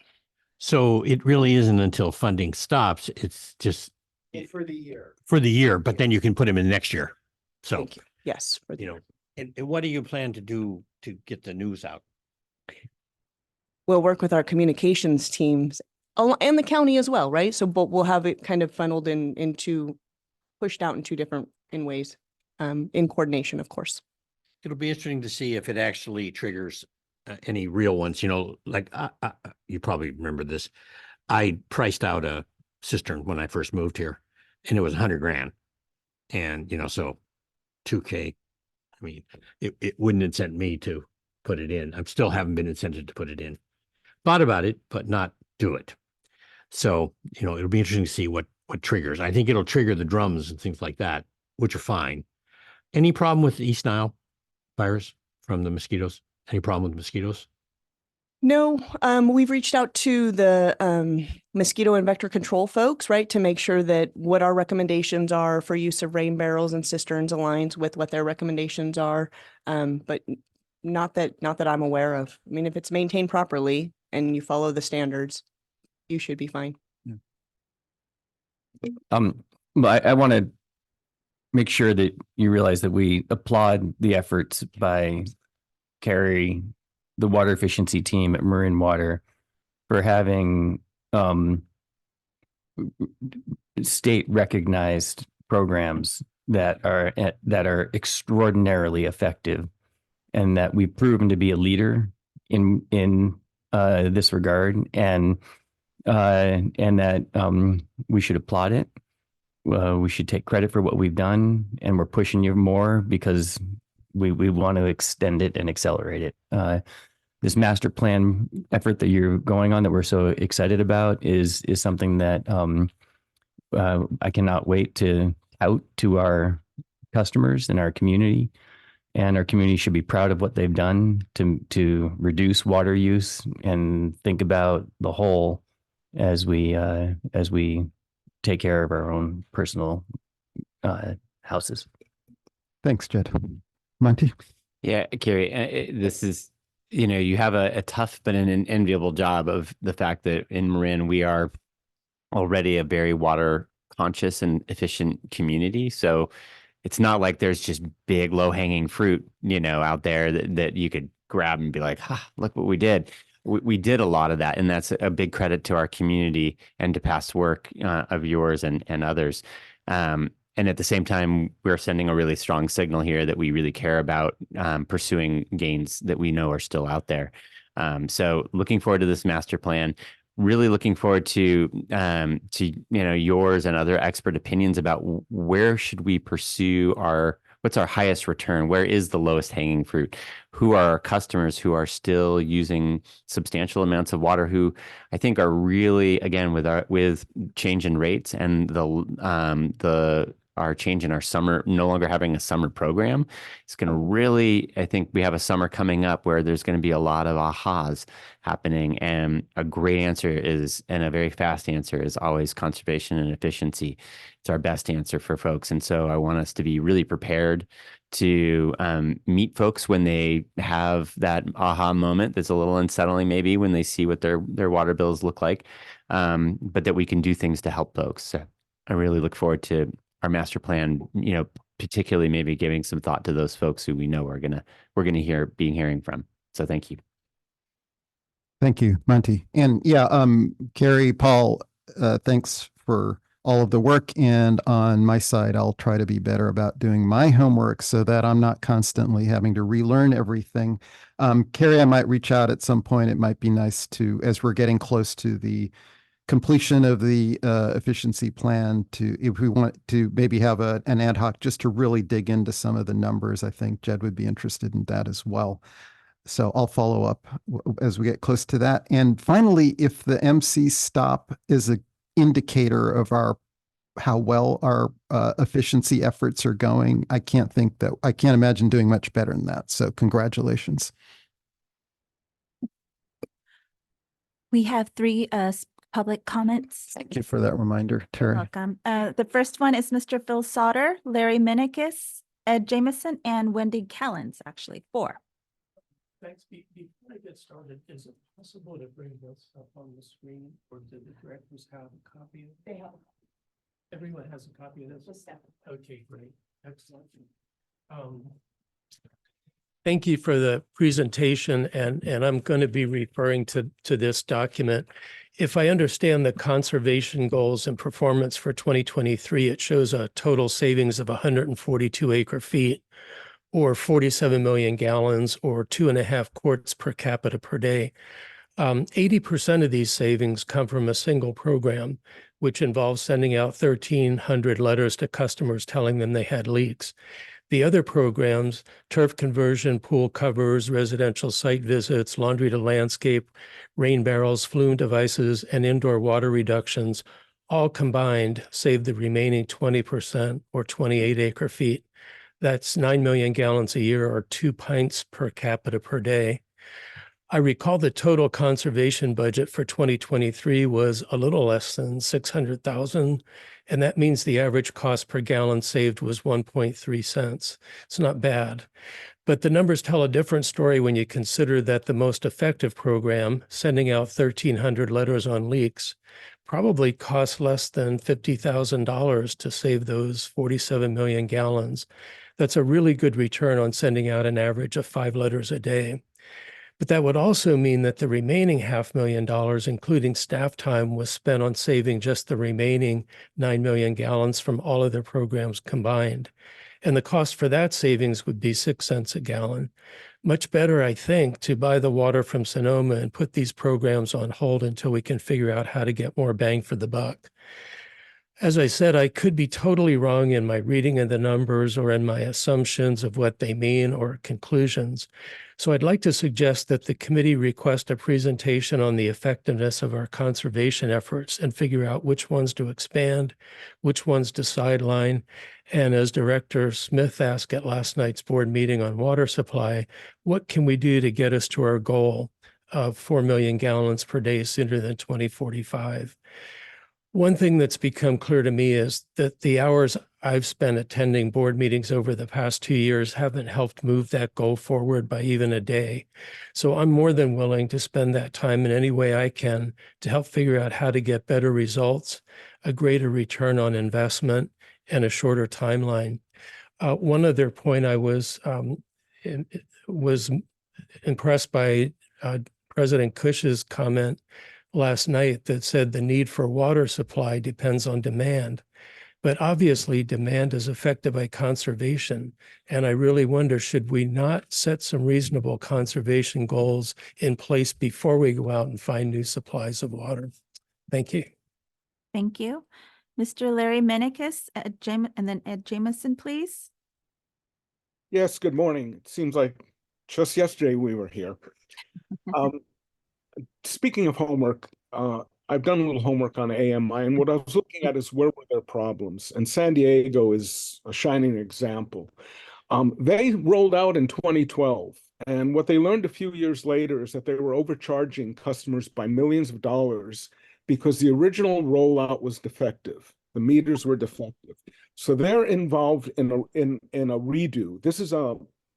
So it really isn't until funding stops. It's just For the year. for the year, but then you can put them in next year. So, Thank you. Yes. for the you know, year. and what do you plan to do to get the news out? We'll work with our communications teams and the county as well, right? So, but we'll have it kind of funneled pushed out in two different ways, in coordination, of course. It'll be interesting to see if it actually triggers any real ones, like you probably remember this. I priced out a cistern when I first moved here and it was $100,000. And, so 2K, I mean, it wouldn't incent me to put it in. I still haven't been incented to put it in. Thought about it, but not do it. So, it'll be interesting to see what triggers. I think it'll trigger the drums and things like that, which are fine. Any problem with the East Nile virus from the mosquitoes? Any problem with mosquitoes? No, we've reached out to the mosquito and vector control folks, right, to make sure that what our recommendations are for use of rain barrels and cisterns aligns with what their recommendations are. But not that I'm aware of. I mean, if it's maintained properly and you follow the standards, you should be fine. But I want to make sure that you realize that we applaud the efforts by Carrie, the water efficiency team at Marin Water, for having state recognized programs that are extraordinarily effective, and that we've proven to be a leader in this regard, and that we should applaud it. We should take credit for what we've done, and we're pushing you more because we want to extend it and accelerate it. This master plan effort that you're going on, that we're so excited about, is something that I cannot wait to out to our customers and our community. And our community should be proud of what they've done to reduce water use and think about the whole as we take care of our own personal houses. Thanks, Jed. Monty? Yeah, Carrie, this is, you have a tough but an enviable job of the fact that in Marin, we are already a very water conscious and efficient community. So it's not like there's just big low hanging fruit, out there that you could grab and be like, look what we did. We did a lot of that. And that's a big credit to our community and to past work of yours and others. And at the same time, we're sending a really strong signal here that we really care about pursuing gains that we know are still out there. So looking forward to this master plan, really looking forward to yours and other expert opinions about where should we pursue what's our highest return? Where is the lowest hanging fruit? Who are our customers who are still using substantial amounts of water, who I think are really, again, with change in rates and our change in our summer, no longer having a summer program, it's going to really, I think we have a summer coming up where there's going to be a lot of ahas happening. And a great answer and a very fast answer is always conservation and efficiency. It's our best answer for folks. And so I want us to be really prepared to meet folks when they have that aha moment that's a little unsettling, maybe when they see what their water bills look like, but that we can do things to help folks. So I really look forward to our master plan, particularly maybe giving some thought to those folks who we know we're gonna be hearing from. So thank you. Thank you, Monty. And yeah, Carrie, Paul, thanks for all of the work. And on my side, I'll try to be better about doing my homework so that I'm not constantly having to relearn everything. Carrie, I might reach out at some point. It might be nice to, as we're getting close to the completion of the efficiency plan, to, if we want to maybe have an ad hoc just to really dig into some of the numbers. I think Jed would be interested in that as well. So I'll follow up as we get close to that. And finally, if the MC stop is an indicator of how well our efficiency efforts are going, I can't imagine doing much better than that. So congratulations. We have three public comments. Thank you for that reminder, You're Terry. welcome. The first one is Mr. Phil Sauter, Larry Minikis, Ed Jameson, and Wendy Callens, actually 4. Thanks. Before I get started, is it possible to bring this up on the screen, or do the directors have a copy of it? They have. Everyone has a copy of this? Okay, great. Excellent. Thank you for the presentation, and I'm going to be referring to this document. If I understand the conservation goals and performance for 2023, it shows a total savings of 142 acre feet, or 47 million gallons, or 2.5 quarts per capita per day. 80% of these savings come from a single program, which involves sending out 1,300 letters to customers telling them they had leaks. The other programs, turf conversion, pool covers, residential site visits, laundry to landscape, rain barrels, flume devices, and indoor water reductions, all combined save the remaining 20%, or 28 acre feet. That's 9 million gallons a year, or 2 pints per capita per day. I recall the total conservation budget for 2023 was a little less than 600,000, and that means the average cost per gallon saved was 1.3 cents. It's not bad, but the numbers tell a different story when you consider that the most effective program, sending out 1,300 letters on leaks, probably cost less than $50,000 to save those 47 million gallons. That's a really good return on sending out an average of 5 letters a day. But that would also mean that the remaining $500,000, including staff time, was spent on saving just the remaining 9 million gallons from all of their programs combined. And the cost for that savings would be 6 cents a gallon. Much better, I think, to buy the water from Sonoma and put these programs on hold until we can figure out how to get more bang for the buck. As I said, I could be totally wrong in my reading of the numbers or in my assumptions of what they mean or conclusions. So I'd like to suggest that the committee request a presentation on the effectiveness of our conservation efforts and figure out which ones to expand, which ones to sideline. And as Director Smith asked at last night's board meeting on water supply, what can we do to get us to our goal of 4 million gallons per day sooner than 2045? One thing that's become clear to me is that the hours I've spent attending board meetings over the past 2 years haven't helped move that goal forward by even a day. So I'm more than willing to spend that time in any way I can to help figure out how to get better results, a greater return on investment, and a shorter timeline. One other point I was impressed by President Cush's comment last night that said the need for water supply depends on demand. But obviously demand is affected by conservation. And I really wonder, should we not set some reasonable conservation goals in place before we go out and find new supplies of water? Thank you. Thank you. Mr. Larry Minikis, and then Ed Jameson, please. Yes, good morning. It seems like just yesterday we were here. Speaking of homework, I've done a little homework on AMI, and what I was looking at is where were their problems, and San Diego is a shining example. They rolled out in 2012, and what they learned a few years later is that they were overcharging customers by millions of dollars because the original rollout was defective. The meters were defective. So they're involved in a redo. This is a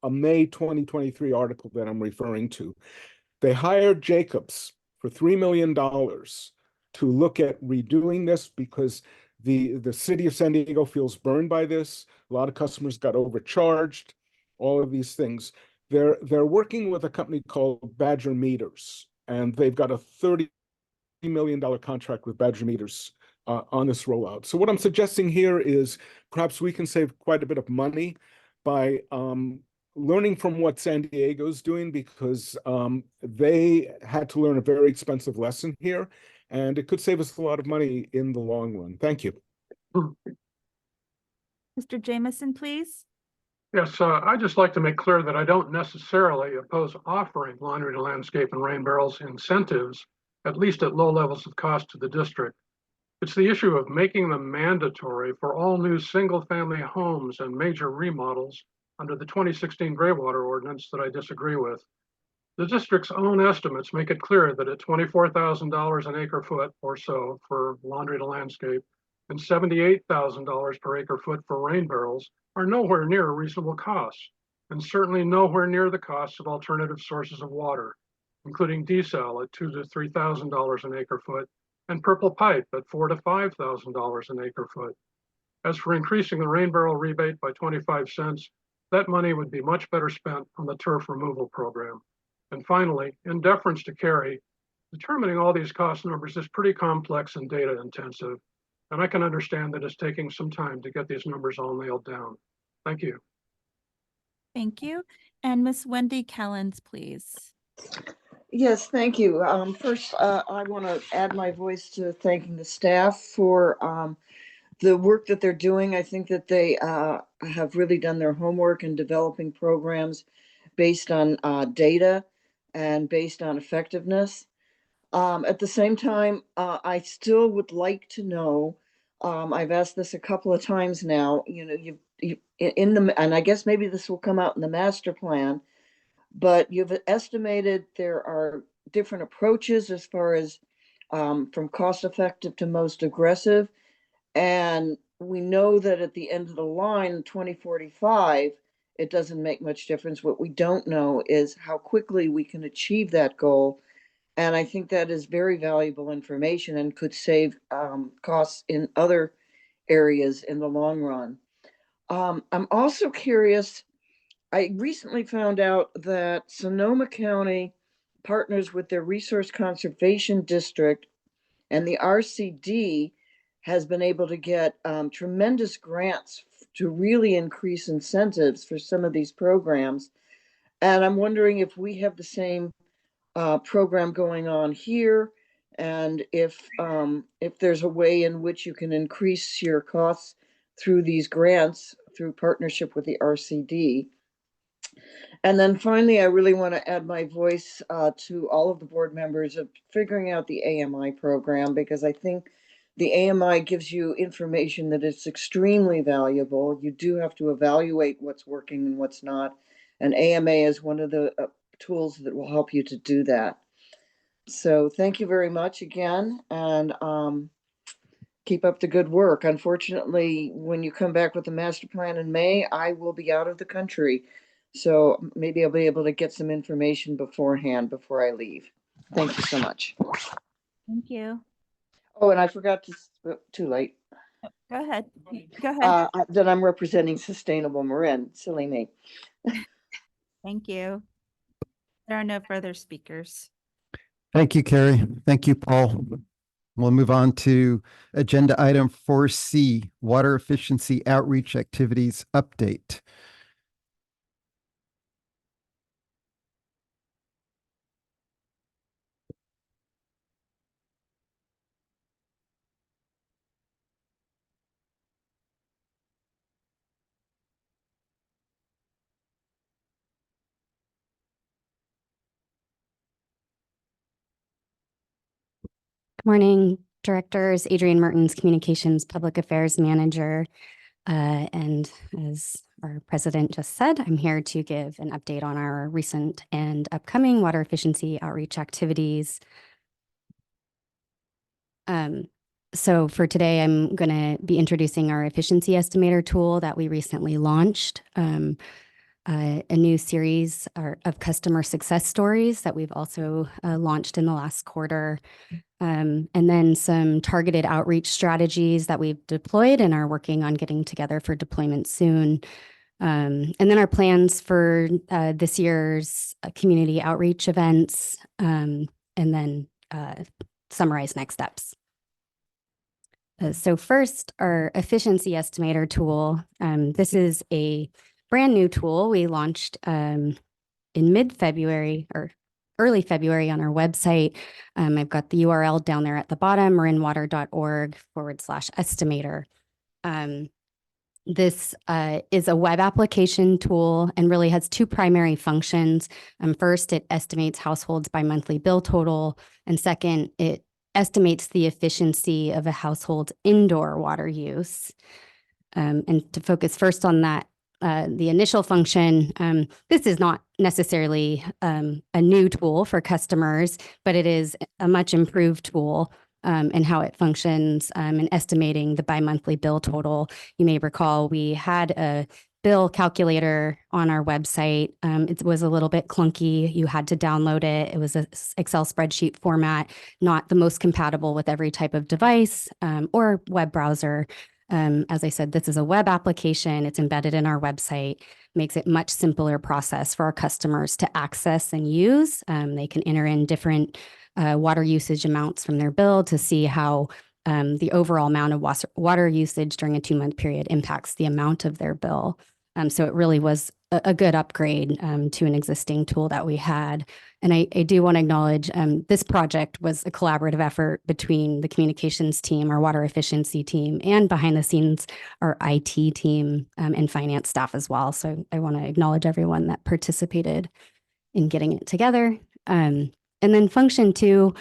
May 2023 article that I'm referring to. They hired Jacobs for $3 million to look at redoing this because the city of San Diego feels burned by this. A lot of customers got overcharged, all of these things. They're working with a company called Badger Meters, and they've got a $30 million contract with Badger Meters on this rollout. So what I'm suggesting here is perhaps we can save quite a bit of money by learning from what San Diego's doing, because they had to learn a very expensive lesson here, and it could save us a lot of money in the long run. Thank you. Mr. Jameson, please. Yes, I'd just like to make clear that I don't necessarily oppose offering laundry to landscape and rain barrels incentives, at least at low levels of cost to the district. It's the issue of making them mandatory for all new single-family homes and major remodels under the 2016 Greywater Ordinance that I disagree with. The district's own estimates make it clear that at $24,000 an acre foot or so for laundry to landscape and $78,000 per acre foot for rain barrels are nowhere near reasonable costs, and certainly nowhere near the costs of alternative sources of water, including desal at $2,000 to $3,000 an acre foot and purple pipe at $4,000 to $5,000 an acre foot. As for increasing the rain barrel rebate by 25 cents, that money would be much better spent on the turf removal program. And finally, in deference to Carrie, determining all these cost numbers is pretty complex and data intensive, and I can understand that it's taking some time to get these numbers all nailed down. Thank you. Thank you. And Miss Wendy Kellens, please. Yes, thank you. First, I want to add my voice to thanking the staff for the work that they're doing. I think that they have really done their homework in developing programs based on data and based on effectiveness. At the same time, I still would like to know, I've asked this a couple of times now, you know, you in the, and I guess maybe this will come out in the master plan, but you've estimated there are different approaches as far as from cost effective to most aggressive. And we know that at the end of the line, 2045, it doesn't make much difference. What we don't know is how quickly we can achieve that goal. And I think that is very valuable information and could save costs in other areas in the long run. I'm also curious, I recently found out that Sonoma County partners with their Resource Conservation District, and the RCD has been able to get tremendous grants to really increase incentives for some of these programs. And I'm wondering if we have the same program going on here, and if there's a way in which you can increase your costs through these grants through partnership with the RCD. And then finally, I really want to add my voice to all of the board members of figuring out the AMI program, because I think the AMI gives you information that is extremely valuable. You do have to evaluate what's working and what's not. And AMA is one of the tools that will help you to do that. So thank you very much again, and keep up the good work. Unfortunately, when you come back with the master plan in May, I will be out of the country. So maybe I'll be able to get some information beforehand before I leave. Thank you so much. Thank you. Oh, and I forgot to, too late. Go ahead. Go ahead. That I'm representing Sustainable Marin. Silly me. Thank you. There are no further speakers. Thank you, Carrie. Thank you, Paul. We'll move on to agenda item 4C, water efficiency outreach activities update. Good morning, directors. Adrienne Mertens, Communications Public Affairs Manager. And as our president just said, I'm here to give an update on our recent and upcoming water efficiency outreach activities. So for today, I'm going to be introducing our efficiency estimator tool that we recently launched. A new series of customer success stories that we've also launched in the last quarter. And then some targeted outreach strategies that we've deployed and are working on getting together for deployment soon. And then our plans for this year's community outreach events, and then summarize next steps. So first, our efficiency estimator tool. This is a brand new tool we launched in mid-February or early February on our website. I've got the URL down there at the bottom, marinwater.org/estimator. This is a web application tool and really has two primary functions. First, it estimates households by monthly bill total. And second, it estimates the efficiency of a household's indoor water use. And to focus first on that, the initial function, this is not necessarily a new tool for customers, but it is a much improved tool and how it functions in estimating the bi-monthly bill total. You may recall we had a bill calculator on our website. It was a little bit clunky. You had to download it. It was an Excel spreadsheet format, not the most compatible with every type of device or web browser. As I said, this is a web application. It's embedded in our website, makes it much simpler process for our customers to access and use. They can enter in different water usage amounts from their bill to see how the overall amount of water usage during a 2-month period impacts the amount of their bill. So it really was a good upgrade to an existing tool that we had. And I do want to acknowledge this project was a collaborative effort between the communications team, our water efficiency team, and behind the scenes, our IT team and finance staff as well. So I want to acknowledge everyone that participated in getting it together. And then function 2,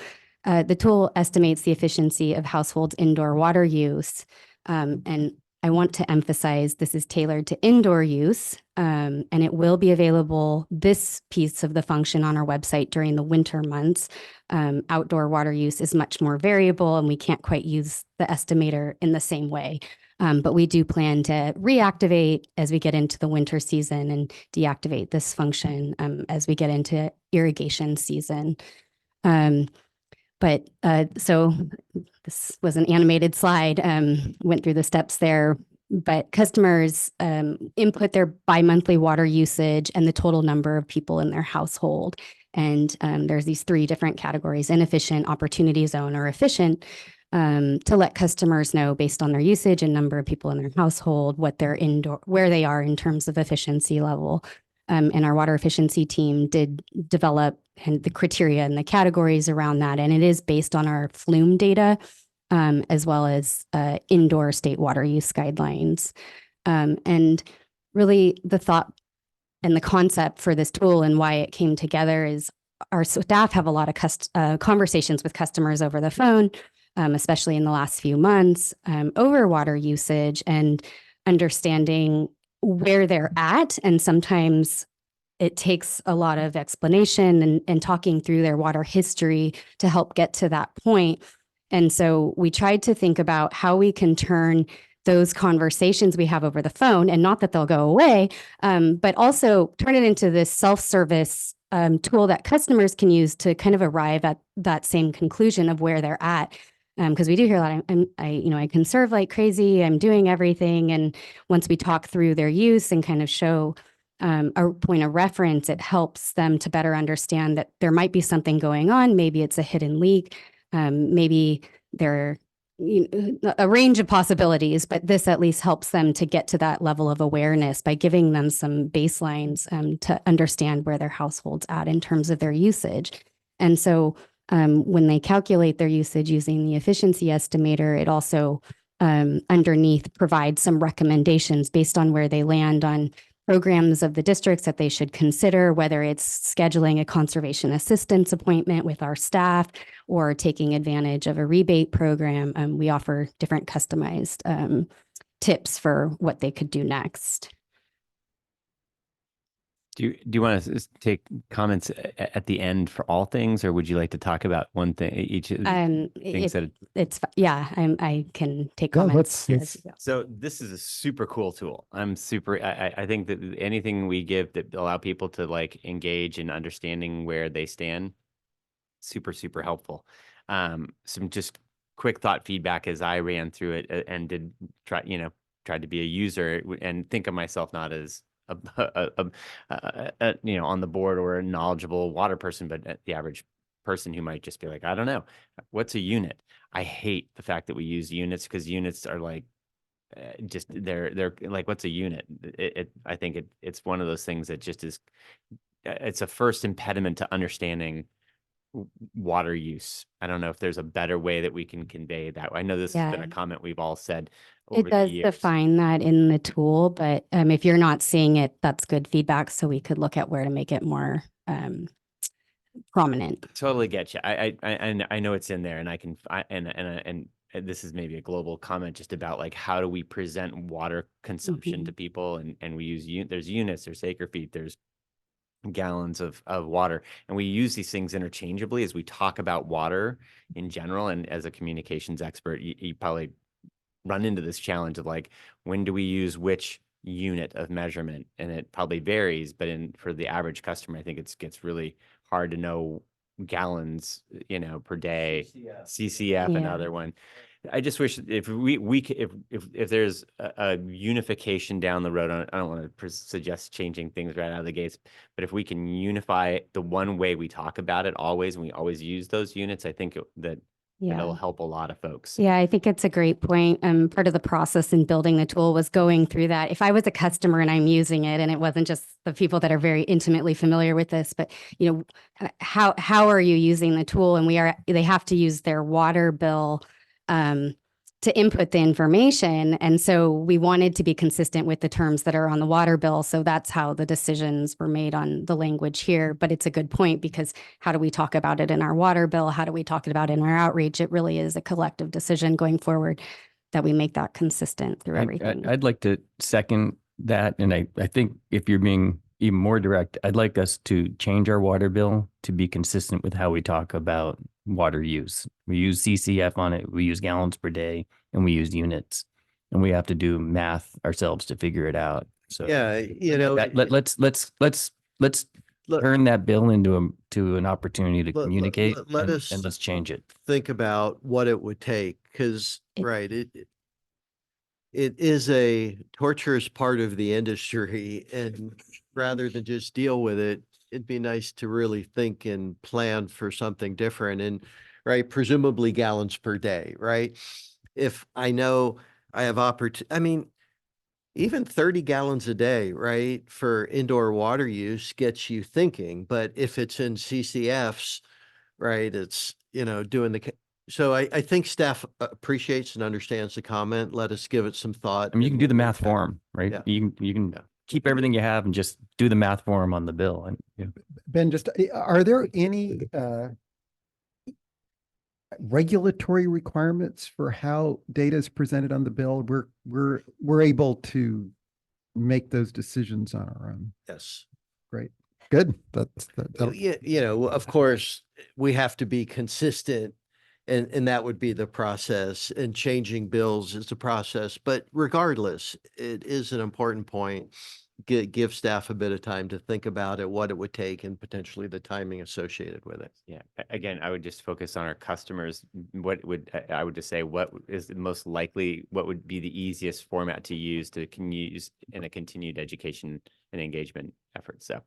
the tool estimates the efficiency of households' indoor water use. And I want to emphasize this is tailored to indoor use, and it will be available, this piece of the function, on our website during the winter months. Outdoor water use is much more variable, and we can't quite use the estimator in the same way. But we do plan to reactivate as we get into the winter season and deactivate this function as we get into irrigation season. So this was an animated slide, went through the steps there, but customers input their bi-monthly water usage and the total number of people in their household. And there's these 3 different categories: inefficient, opportunity zone, or efficient, to let customers know based on their usage and number of people in their household, where they are in terms of efficiency level. And our water efficiency team did develop the criteria and the categories around that. And it is based on our Flume data, as well as indoor state water use guidelines. And really the thought and the concept for this tool and why it came together is our staff have a lot of conversations with customers over the phone, especially in the last few months, over water usage and understanding where they're at. And sometimes it takes a lot of explanation and talking through their water history to help get to that point. And so we tried to think about how we can turn those conversations we have over the phone, and not that they'll go away, but also turn it into this self-service tool that customers can use to kind of arrive at that same conclusion of where they're at. Because we do hear a lot, I conserve like crazy, I'm doing everything. And once we talk through their use and kind of show a point of reference, it helps them to better understand that there might be something going on. Maybe it's a hidden leak. Maybe there are a range of possibilities, but this at least helps them to get to that level of awareness by giving them some baselines to understand where their household's at in terms of their usage. And so when they calculate their usage using the efficiency estimator, it also underneath provides some recommendations based on where they land on programs of the districts that they should consider, whether it's scheduling a conservation assistance appointment with our staff or taking advantage of a rebate program. We offer different customized tips for what they could do next. Do you want to take comments at the end for all things, or would you like to talk about one thing each of the things I can take Yeah, comments. let's- So this is a super cool tool. I think that anything we give that allow people to like engage in understanding where they stand, super, super helpful. Some just quick thought feedback as I ran through it and tried to be a user and think of myself not as on the board or a knowledgeable water person, but the average person who might just be like, I don't know, what's a unit? I hate the fact that we use units because units are like, just they're like, what's a unit? I think it's one of those things that just is, it's a first impediment to understanding water use. I don't know if there's a better way that we can convey that. I know this has been Yeah. a comment we've all said over It the does years. define that in the tool, but if you're not seeing it, that's good feedback. So we could look at where to make it more prominent. Totally get you. I know it's in there, and I can and this is maybe a global comment just about like how do we present water consumption to people, and we use there's units, there's acre feet, there's gallons of water, and we use these things interchangeably as we talk about water in general. And as a communications expert, you probably run into this challenge of like, when do we use which unit of measurement? And it probably varies, but for the average customer, I think it gets really hard to know gallons, per day. CCF, Yeah. another one. I just wish if if there's a unification down the road, I don't want to suggest changing things right out of the gates, but if we can unify the one way we talk about it always, and we always use those units, I think that it'll help a lot of folks. Yeah, I think it's a great point. Part of the process in building the tool was going through that. If I was a customer and I'm using it, and it wasn't just the people that are very intimately familiar with this, but how are you using the tool? And they have to use their water bill to input the information. And so we wanted to be consistent with the terms that are on the water bill. So that's how the decisions were made on the language here. But it's a good point, because how do we talk about it in our water bill? How do we talk about it in our outreach? It really is a collective decision going forward that we make that consistent through everything. I'd like to second that. And I think if you're being even more direct, I'd like us to change our water bill to be consistent with how we talk about water use. We use CCF on it, we use gallons per day, and we use units, and we have to do math ourselves to figure it out. So Yeah, let's turn that bill into an opportunity to communicate, let and us let's change it. think about what it would take, because it is a torturous part of the industry, and rather than just deal with it, it'd be nice to really think and plan for something different. And presumably gallons per day, right? If I know I have even 30 gallons a day, right, for indoor water use gets you thinking. But if it's in CCFs, right, it's, doing so I think staff appreciates and understands the comment. Let us give it some thought. I mean, you can do the math for for them, right? Yeah. You can keep everything you have and just do the math for them on the bill. And Ben, are there any regulatory requirements for how data is presented on the bill? We're able to make those decisions on our own. Yes. Great. Good. Of course, we have to be consistent, and that would be the process, and changing bills is the process. But regardless, it is an important point. Give staff a bit of time to think about it, what it would take, and potentially the timing associated with it. Yeah. Again, I would just focus on our customers. I would just say, what is the most likely, what would be the easiest format to use use in a continued education and engagement effort. So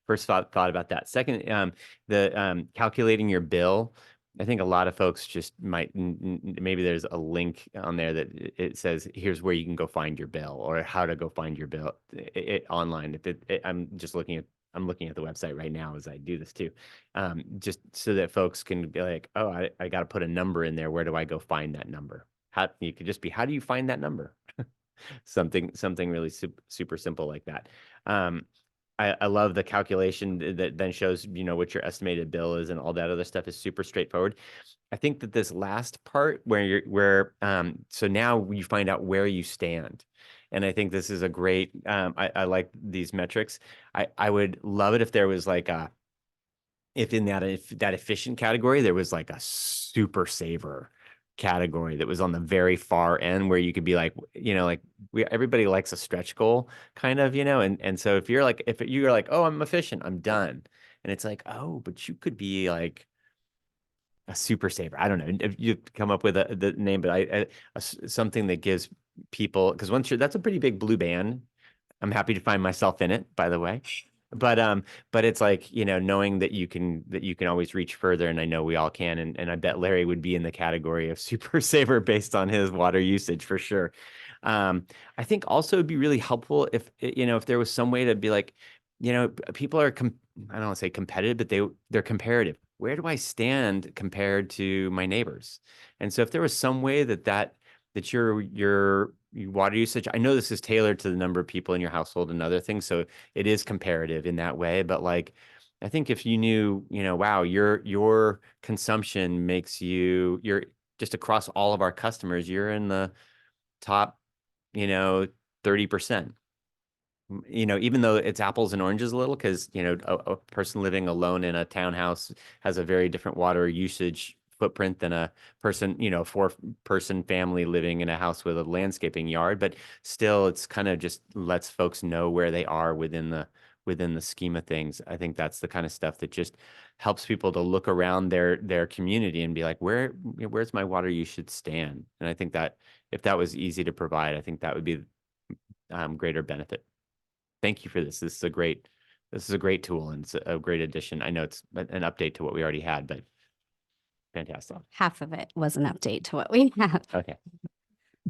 first thought about that. Second, the calculating your bill. I think a lot of folks just might, maybe there's a link on there that it says, here's where you can go find your bill, or how to go find your bill online. I'm looking at the website right now as I do this too, just so that folks can be like, oh, I got to put a number in there. Where do I go find that number? You could just be, how do you find that number? something really super simple like that. I love the calculation that then shows, what your estimated bill is, and all that other stuff is super straightforward. I think that this last part so now you find out where you stand. And I think this is a great, I like these metrics. I would love it if there was like if in that efficient category, there was like a super saver category that was on the very far end, where you could be like, everybody likes a stretch goal kind of, and so if you're like, oh, I'm efficient, I'm done. And it's like, oh, but you could be like a super saver. I don't know if you come up with the name, but something that gives people, because that's a pretty big blue band. I'm happy to find myself in it, by the way. but it's like, knowing that you can always reach further, and I know we all can, and I bet Larry would be in the category of super saver based on his water usage for sure. I think also it'd be really helpful if if there was some way to be like, people are I don't want to say competitive, but they're comparative. Where do I stand compared to my neighbors? And so if there was some way that your water usage, I know this is tailored to the number of people in your household and other things, so it is comparative in that way. But like, I think if you knew, wow, your consumption makes you're just across all of our customers, you're in the top, 30%. Even though it's apples and oranges a little, because a person living alone in a townhouse has a very different water usage footprint than a person, 4-person family living in a house with a landscaping yard. But still, it's kind of just lets folks know where they are within the scheme of things. I think that's the kind of stuff that just helps people to look around their community and be like, where's my water usage stand? And I think that if that was easy to provide, I think that would be greater benefit. Thank you for this. This is a great tool, and it's a great addition. I know it's an update to what we already had, but fantastic. Half of it was an update to what we have. Okay.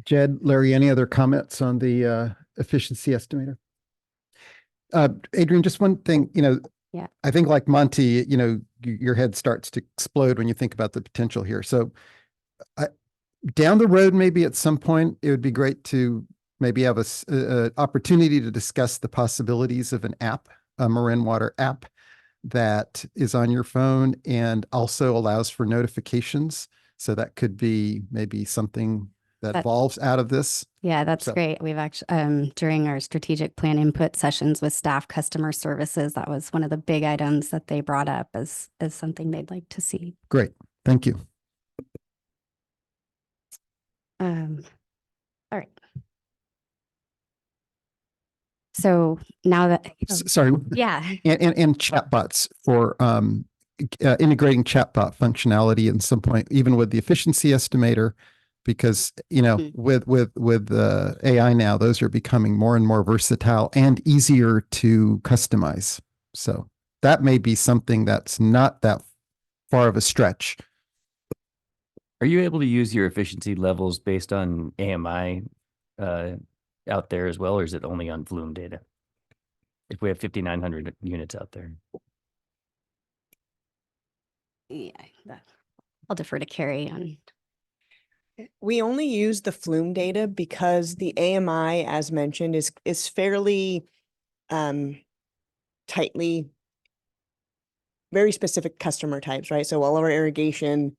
Jed, Larry, any other comments on the efficiency estimator? Adrian, just one thing, Yeah. I think like Monty, your head starts to explode when you think about the potential here. So down the road, maybe at some point, it would be great to maybe have a opportunity to discuss the possibilities of an app, a Marin Water app that is on your phone and also allows for notifications. So that could be maybe something that evolves out of this. Yeah, that's So- great. We've actually, during our strategic plan input sessions with staff customer services, that was one of the big items that they brought up as something they'd like to see. Great. Thank you. All right. So now that, Sorry. yeah, And chatbots for integrating chatbot functionality at some point, even with the efficiency estimator, because with AI now, those are becoming more and more versatile and easier to customize. So that may be something that's not that far of a stretch. Are you able to use your efficiency levels based on AMI out there as well, or is it only on Flume data? If we have 5,900 units out there. yeah, I'll defer to Carrie on. We only use the Flume data because the AMI, as mentioned, is fairly tightly, very specific customer types, right? So all of our irrigation,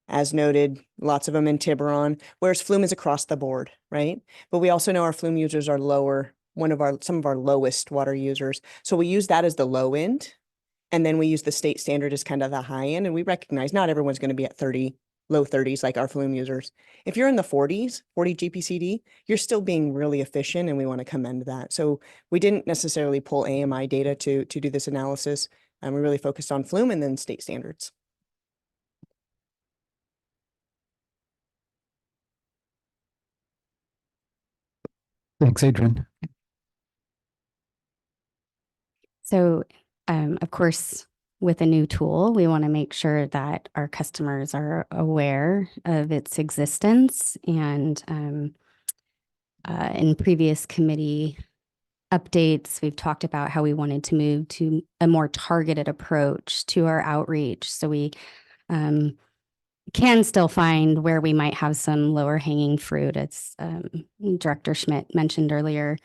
as noted, lots of them in Tiburon, whereas Flume is across the board, right? But we also know our Flume users are lower, some of our lowest water users. So we use that as the low end. And then we use the state standard as kind of the high end. And we recognize not everyone's going to be at low 30s like our Flume users. If you're in the 40s, 40 GPCD, you're still being really efficient, and we want to commend that. So we didn't necessarily pull AMI data to do this analysis. And we really focused on Flume and then state standards. Thanks, Adrian. So, of course, with a new tool, we want to make sure that our customers are aware of its existence. And in previous committee updates, we've talked about how we wanted to move to a more targeted approach to our outreach. So we can still find where we might have some lower hanging fruit, as Director Schmidt mentioned earlier.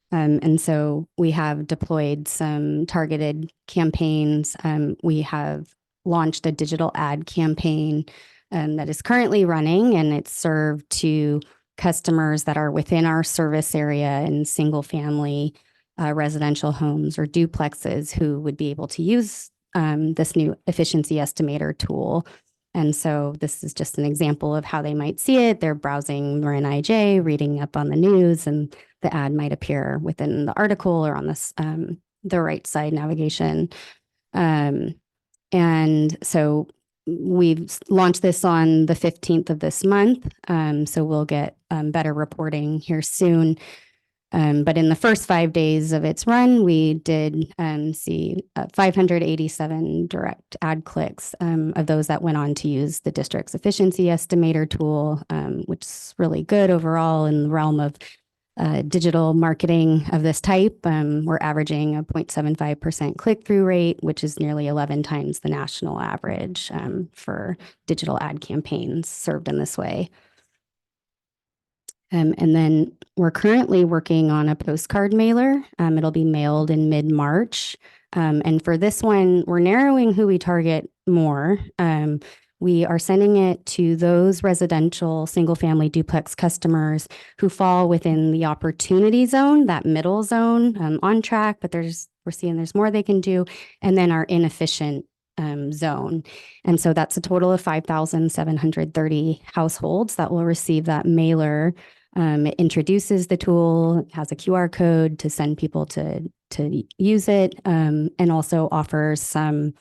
And so we have deployed some targeted campaigns. We have launched a digital ad campaign that is currently running, and it's served to customers that are within our service area in single family residential homes or duplexes who would be able to use this new efficiency estimator tool. And so this is just an example of how they might see it. They're browsing Marin IJ, reading up on the news, and the ad might appear within the article or on this the right side navigation. And so we've launched this on the 15th of this month. So we'll get better reporting here soon. But in the first 5 days of its run, we did see 587 direct ad clicks of those that went on to use the district's efficiency estimator tool, which is really good overall in the realm of digital marketing of this type. We're averaging a 0.75% click-through rate, which is nearly 11 times the national average for digital ad campaigns served in this way. And then we're currently working on a postcard mailer. It'll be mailed in mid-March. And for this one, we're narrowing who we target more. We are sending it to those residential single-family duplex customers who fall within the opportunity zone, that middle zone, on track, but we're seeing there's more they can do, and then our inefficient zone. And so that's a total of 5,730 households that will receive that mailer. It introduces the tool, has a QR code to send people to use it, and also offers some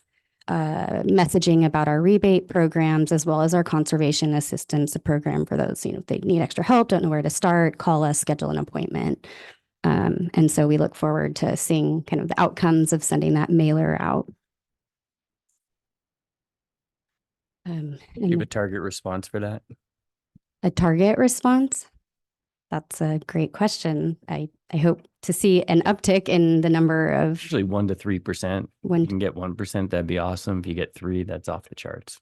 messaging about our rebate programs, as well as our conservation assistance program for those, if they need extra help, don't know where to start, call us, schedule an appointment. And so we look forward to seeing kind of the outcomes of sending that mailer out. Do you have a target response for that? A target response? That's a great question. I hope to see an uptick in the number of Usually 1 to 3%. If you can get 1%, that'd be awesome. If you get 3, that's off the charts.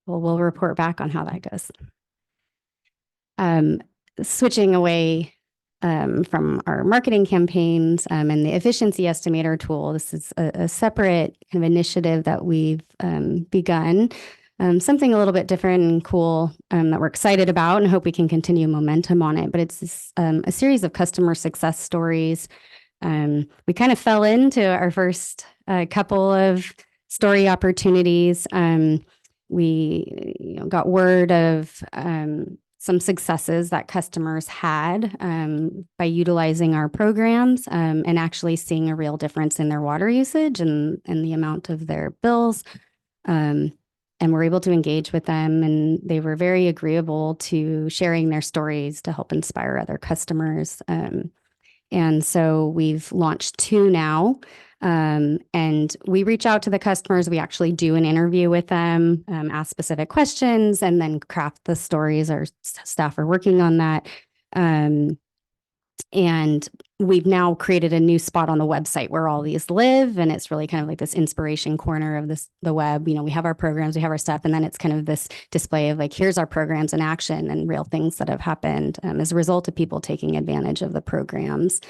Well, we'll report back on how that goes. Switching away from our marketing campaigns and the efficiency estimator tool, this is a separate kind of initiative that we've begun. Something a little bit different and cool that we're excited about and hope we can continue momentum on it. But it's a series of customer success stories. We kind of fell into our first couple of story opportunities. We got word of some successes that customers had by utilizing our programs and actually seeing a real difference in their water usage and the amount of their bills. And we're able to engage with them, and they were very agreeable to sharing their stories to help inspire other customers. And so we've launched 2 now, and we reach out to the customers. We actually do an interview with them, ask specific questions, and then craft the stories. Our staff are working on that. And we've now created a new spot on the website where all these live. And it's really kind of like this inspiration corner of the web. We have our programs, we have our stuff, and then it's kind of this display of like, here's our programs in action and real things that have happened as a result of people taking advantage of the programs.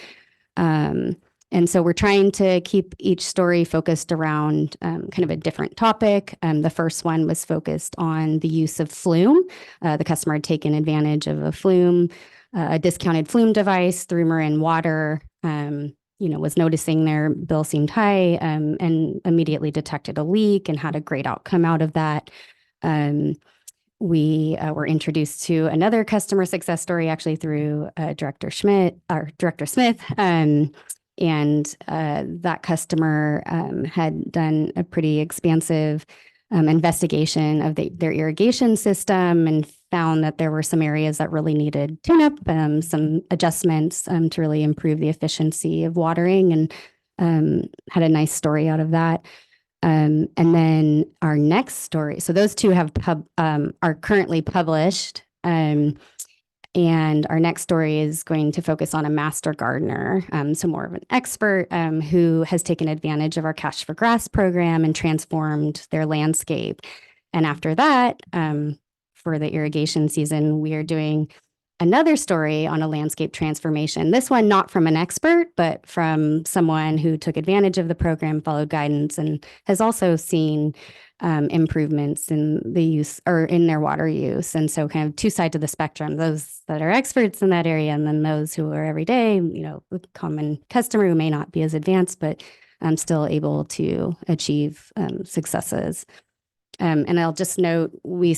And so we're trying to keep each story focused around kind of a different topic. The first one was focused on the use of Flume. The customer had taken advantage of a discounted Flume device through Marin Water, was noticing their bill seemed high and immediately detected a leak and had a great outcome out of that. We were introduced to another customer success story actually through Director Smith. And that customer had done a pretty expansive investigation of their irrigation system and found that there were some areas that really needed tune-up, some adjustments to really improve the efficiency of watering, and had a nice story out of that. And then our next story, so those 2 are currently published. And our next story is going to focus on a master gardener, so more of an expert who has taken advantage of our Cash for Grass program and transformed their landscape. And after that, for the irrigation season, we are doing another story on a landscape transformation. This one not from an expert, but from someone who took advantage of the program, followed guidance, and has also seen improvements in the use or in their water use. And so kind of 2 sides of the spectrum, those that are experts in that area, and then those who are everyday, common customer who may not be as advanced, but still able to achieve successes. And I'll just note, we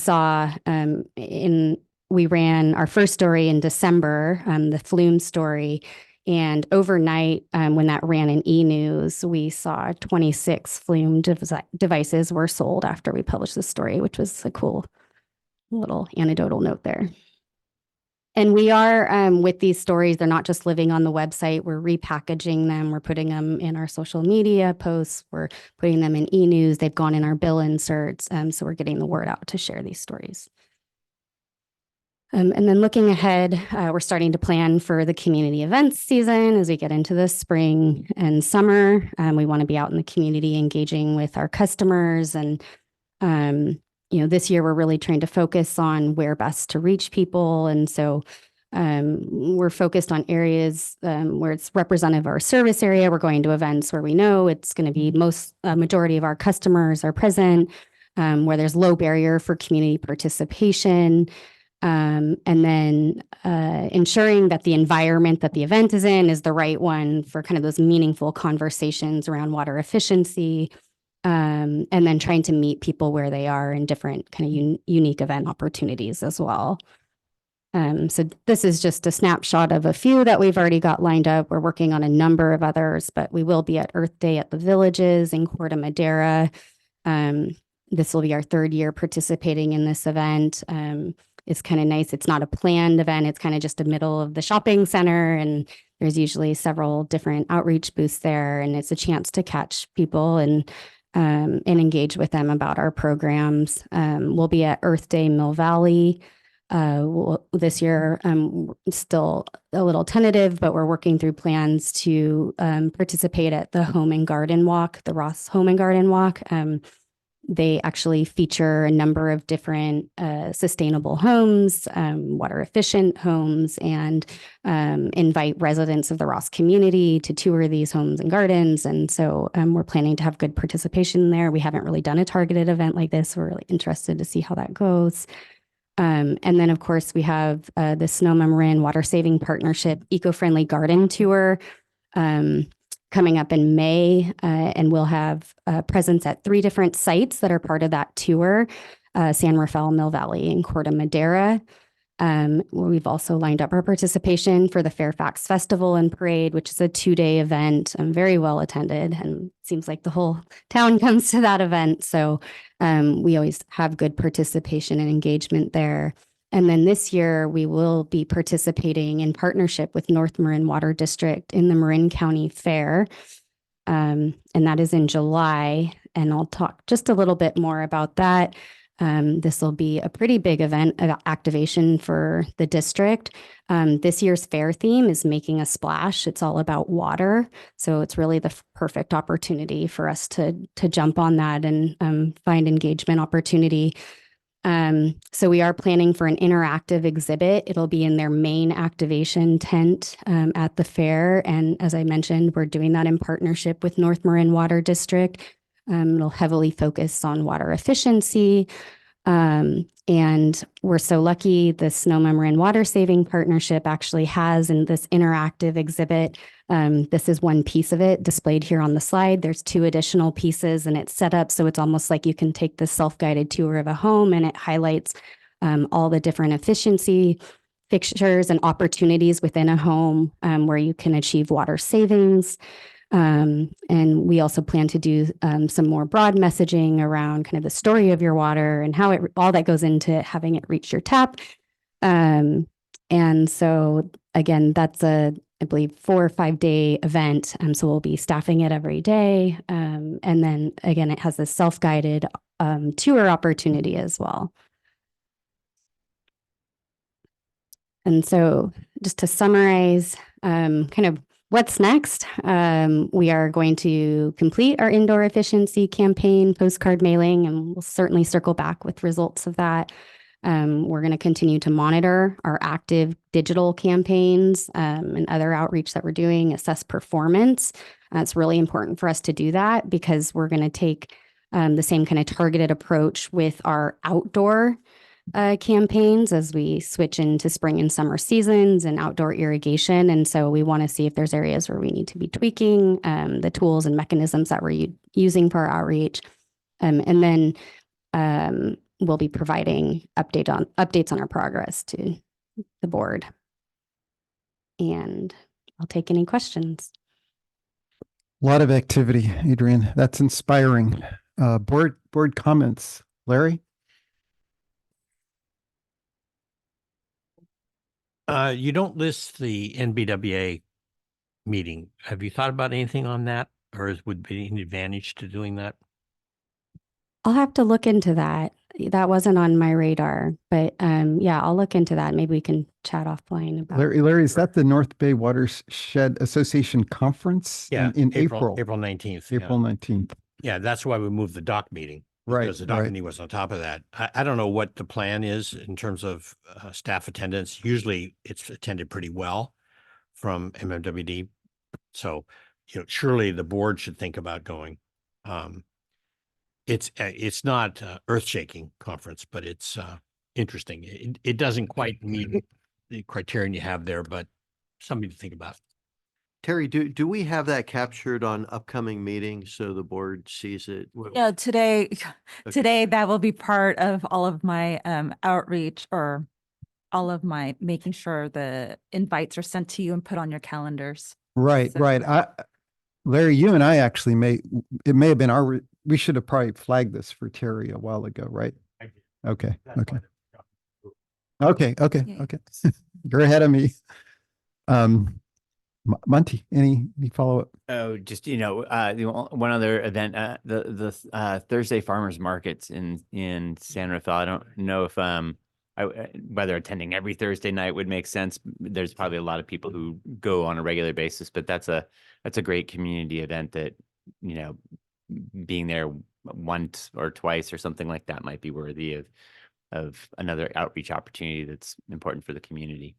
ran our first story in December, the Flume story. And overnight, when that ran in e-news, we saw 26 Flume devices were sold after we published the story, which was a cool little anecdotal note there. And we are, with these stories, they're not just living on the website. We're repackaging them. We're putting them in our social media posts. We're putting them in e-news. They've gone in our bill inserts. So we're getting the word out to share these stories. And then looking ahead, we're starting to plan for the community events season as we get into the spring and summer. We want to be out in the community engaging with our customers. And, this year we're really trying to focus on where best to reach people. And so we're focused on areas where it's representative of our service area. We're going to events where we know it's going to be majority of our customers are present, where there's low barrier for community participation. And then ensuring that the environment that the event is in is the right one for kind of those meaningful conversations around water efficiency, and then trying to meet people where they are in different kind of unique event opportunities as well. So this is just a snapshot of a few that we've already got lined up. We're working on a number of others, but we will be at Earth Day at the Villages in Corte Madera. This will be our third year participating in this event. It's kind of nice. It's not a planned event. It's kind of just a middle of the shopping center. And there's usually several different outreach booths there. And it's a chance to catch people and engage with them about our programs. We'll be at Earth Day Mill Valley this year. Still a little tentative, but we're working through plans to participate at the Home and Garden Walk, the Ross Home and Garden Walk. They actually feature a number of different sustainable homes, water efficient homes, and invite residents of the Ross community to tour these homes and gardens. And so we're planning to have good participation there. We haven't really done a targeted event like this. We're really interested to see how that goes. And then, of course, we have the Sonoma Marin Water Saving Partnership Eco-Friendly Garden Tour coming up in May, and we'll have a presence at 3 different sites that are part of that tour, San Rafael, Mill Valley, and Corte Madera. We've also lined up our participation for the Fairfax Festival and Parade, which is a 2-day event, very well attended, and seems like the whole town comes to that event. So we always have good participation and engagement there. And then this year, we will be participating in partnership with North Marin Water District in the Marin County Fair. And that is in July. And I'll talk just a little bit more about that. This will be a pretty big event activation for the district. This year's fair theme is Making a Splash. It's all about water. So it's really the perfect opportunity for us to jump on that and find engagement opportunity. So we are planning for an interactive exhibit. It'll be in their main activation tent at the fair. And as I mentioned, we're doing that in partnership with North Marin Water District. It'll heavily focus on water efficiency. And we're so lucky the Sonoma Marin Water Saving Partnership actually has in this interactive exhibit. This is one piece of it displayed here on the slide. There's 2 additional pieces and it's set up so it's almost like you can take the self-guided tour of a home, and it highlights all the different efficiency fixtures and opportunities within a home where you can achieve water savings. And we also plan to do some more broad messaging around kind of the story of your water and how all that goes into having it reach your tap. And so again, that's I believe 4 or 5 day event. So we'll be staffing it every day. And then again, it has a self-guided tour opportunity as well. And so just to summarize, kind of what's next? We are going to complete our indoor efficiency campaign postcard mailing, and we'll certainly circle back with results of that. We're going to continue to monitor our active digital campaigns and other outreach that we're doing, assess performance. It's really important for us to do that because we're going to take the same kind of targeted approach with our outdoor campaigns as we switch into spring and summer seasons and outdoor irrigation. And so we want to see if there's areas where we need to be tweaking the tools and mechanisms that we're using for our outreach. And then we'll be providing updates on our progress to the board. And I'll take any questions. A lot of activity, Adrienne. That's inspiring. Board comments, Larry? You don't list the NBWA meeting. Have you thought about anything on that, or would be an advantage to doing that? I'll have to look into that. That wasn't on my radar, but yeah, I'll look into that. Maybe we can chat offline about. Larry, is that the North Bay Watershed Association Conference Yeah, in April? April 19th. April 19th. Yeah, that's why we moved the doc meeting. Right, Because the doc right. meeting was on top of that. I don't know what the plan is in terms of staff attendance. Usually it's attended pretty well from MMWD. So, surely the board should think about going. It's not earth-shaking conference, but it's interesting. It doesn't quite meet the criterion you have there, but something to think about. Terry, do we have that captured on upcoming meetings so the board sees it? Yeah, today, Okay. today that will be part of all of my outreach or all of my making sure the invites are sent to you and put on your calendars. Right, So- right. Larry, you and I actually it may have been we should have probably flagged this for Terry a while ago, right? Okay, okay. Okay. Yeah. You're ahead of me. Monty, any follow-up? Oh, just, one other event, the Thursday farmers markets in San Rafael. I don't know if, whether attending every Thursday night would make sense. There's probably a lot of people who go on a regular basis, but that's a great community event that, being there once or twice or something like that might be worthy of another outreach opportunity that's important for the community.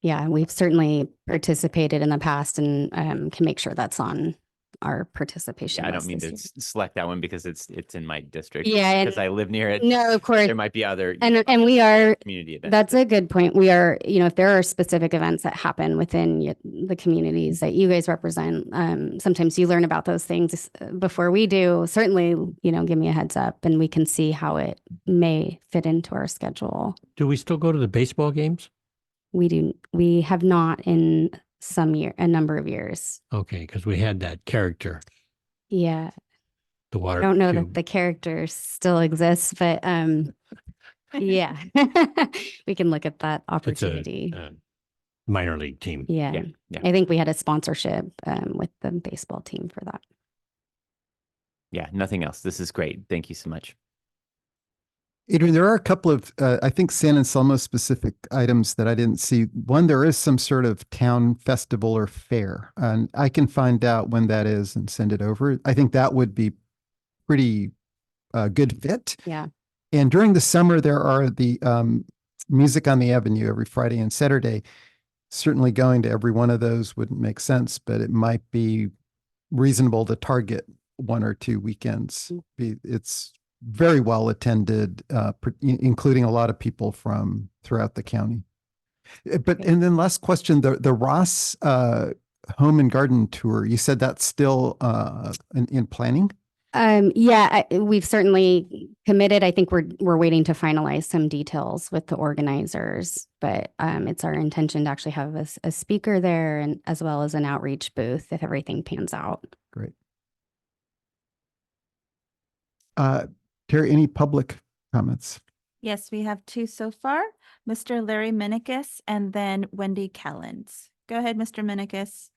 Yeah, we've certainly participated in the past and can make sure that's on our participation. Yeah, I don't list mean this to year. select that one because it's in my district. Yeah, and- because I live near it. No, of course. There might be other And we are, community events. that's a good point. We are, if there are specific events that happen within the communities that you guys represent, sometimes you learn about those things before we do. Certainly, give me a heads up and we can see how it may fit into our schedule. Do we still go to the baseball games? We have not in a number of years. Okay, because we had that character, Yeah. the water. I don't know cube. that the character still exists, but yeah, we can look at that It's opportunity. a minor league team. Yeah. Yeah. I think we had a sponsorship with the baseball team for that. Yeah, nothing else. This is great. Thank you so much. Adrian, there are a couple of, I think, San Anselmo specific items that I didn't see. One, there is some sort of town festival or fair, and I can find out when that is and send it over. I think that would be pretty good fit. Yeah. And during the summer, there are the Music on the Avenue every Friday and Saturday. Certainly going to every one of those wouldn't make sense, but it might be reasonable to target one or two weekends. It's very well attended, including a lot of people from throughout the county. And then last question, the Ross Home and Garden Tour, you said that's still in planning? Yeah, we've certainly committed. I think we're waiting to finalize some details with the organizers, but it's our intention to actually have a speaker there and as well as an outreach booth if everything pans out. Great. Terry, any public comments? Yes, we have two so far, Mr. Larry Minikis and then Wendy Callens. Go ahead, Mr. Minikis.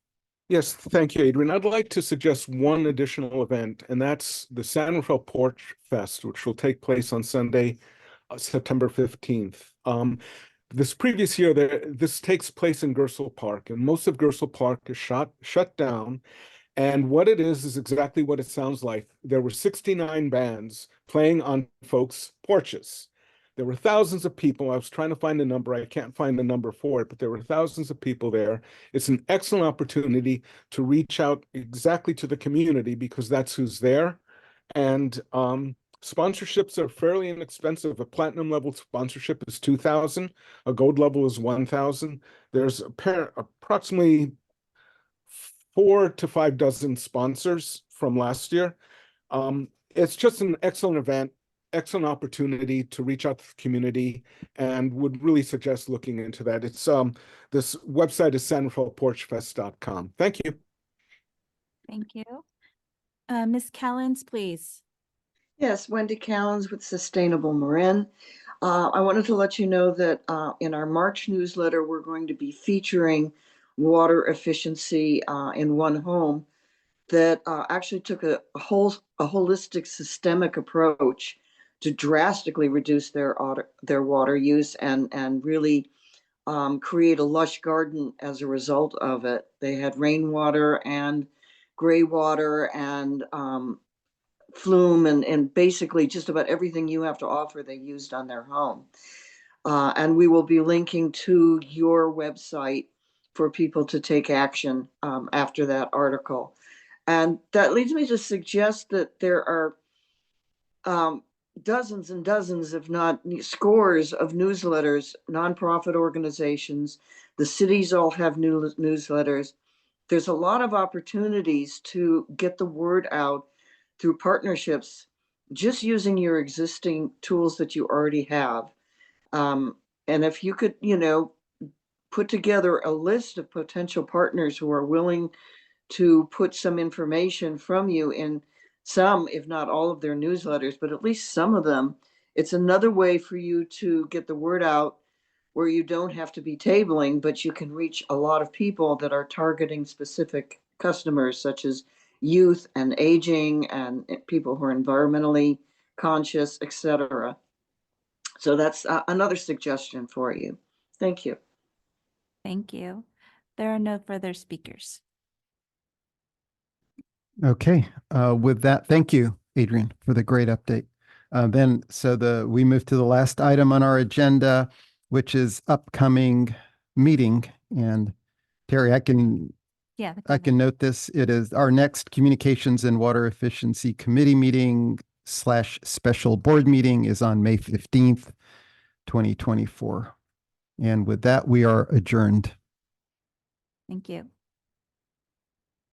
Yes, thank you, Adrian. I'd like to suggest one additional event, and that's the San Rafael Porch Fest, which will take place on Sunday, September 15th. This previous year, this takes place in Gersel Park, and most of Gersel Park is shut down. And what it is exactly what it sounds like. There were 69 bands playing on folks' porches. There were thousands of people. I was trying to find a number. I can't find a number for it, but there were thousands of people there. It's an excellent opportunity to reach out exactly to the community because that's who's there. And sponsorships are fairly inexpensive. A platinum level sponsorship is $2,000. A gold level is $1,000. There's approximately 4 to 5 dozen sponsors from last year. It's just an excellent event, excellent opportunity to reach out to the community, and would really suggest looking into that. It's this website is sanrafaelporchfest.com. Thank you. Thank you. Ms. Callens, please. Yes, Wendy Callens with Sustainable Marin. I wanted to let you know that in our March newsletter, we're going to be featuring water efficiency in one home that actually took a holistic systemic approach to drastically reduce their water use and really create a lush garden as a result of it. They had rainwater and gray water and flume and basically just about everything you have to offer they used on their home. And we will be linking to your website for people to take action after that article. And that leads me to suggest that there are dozens and dozens, if not scores of newsletters, nonprofit organizations. The cities all have newsletters. There's a lot of opportunities to get the word out through partnerships, just using your existing tools that you already have. And if you could, put together a list of potential partners who are willing to put some information from you in some, if not all of their newsletters, but at least some of them, it's another way for you to get the word out where you don't have to be tabling, but you can reach a lot of people that are targeting specific customers, such as youth and aging and people who are environmentally conscious, etc. So that's another suggestion for you. Thank you. Thank you. There are no further speakers. Okay, with that, thank you, Adrian, for the great update. We move to the last item on our agenda, which is upcoming meeting. And Terry, I can note this. It is our next Communications and Water Efficiency Committee meeting / special board meeting is on May 15th, 2024. And with that, we are adjourned. Thank you.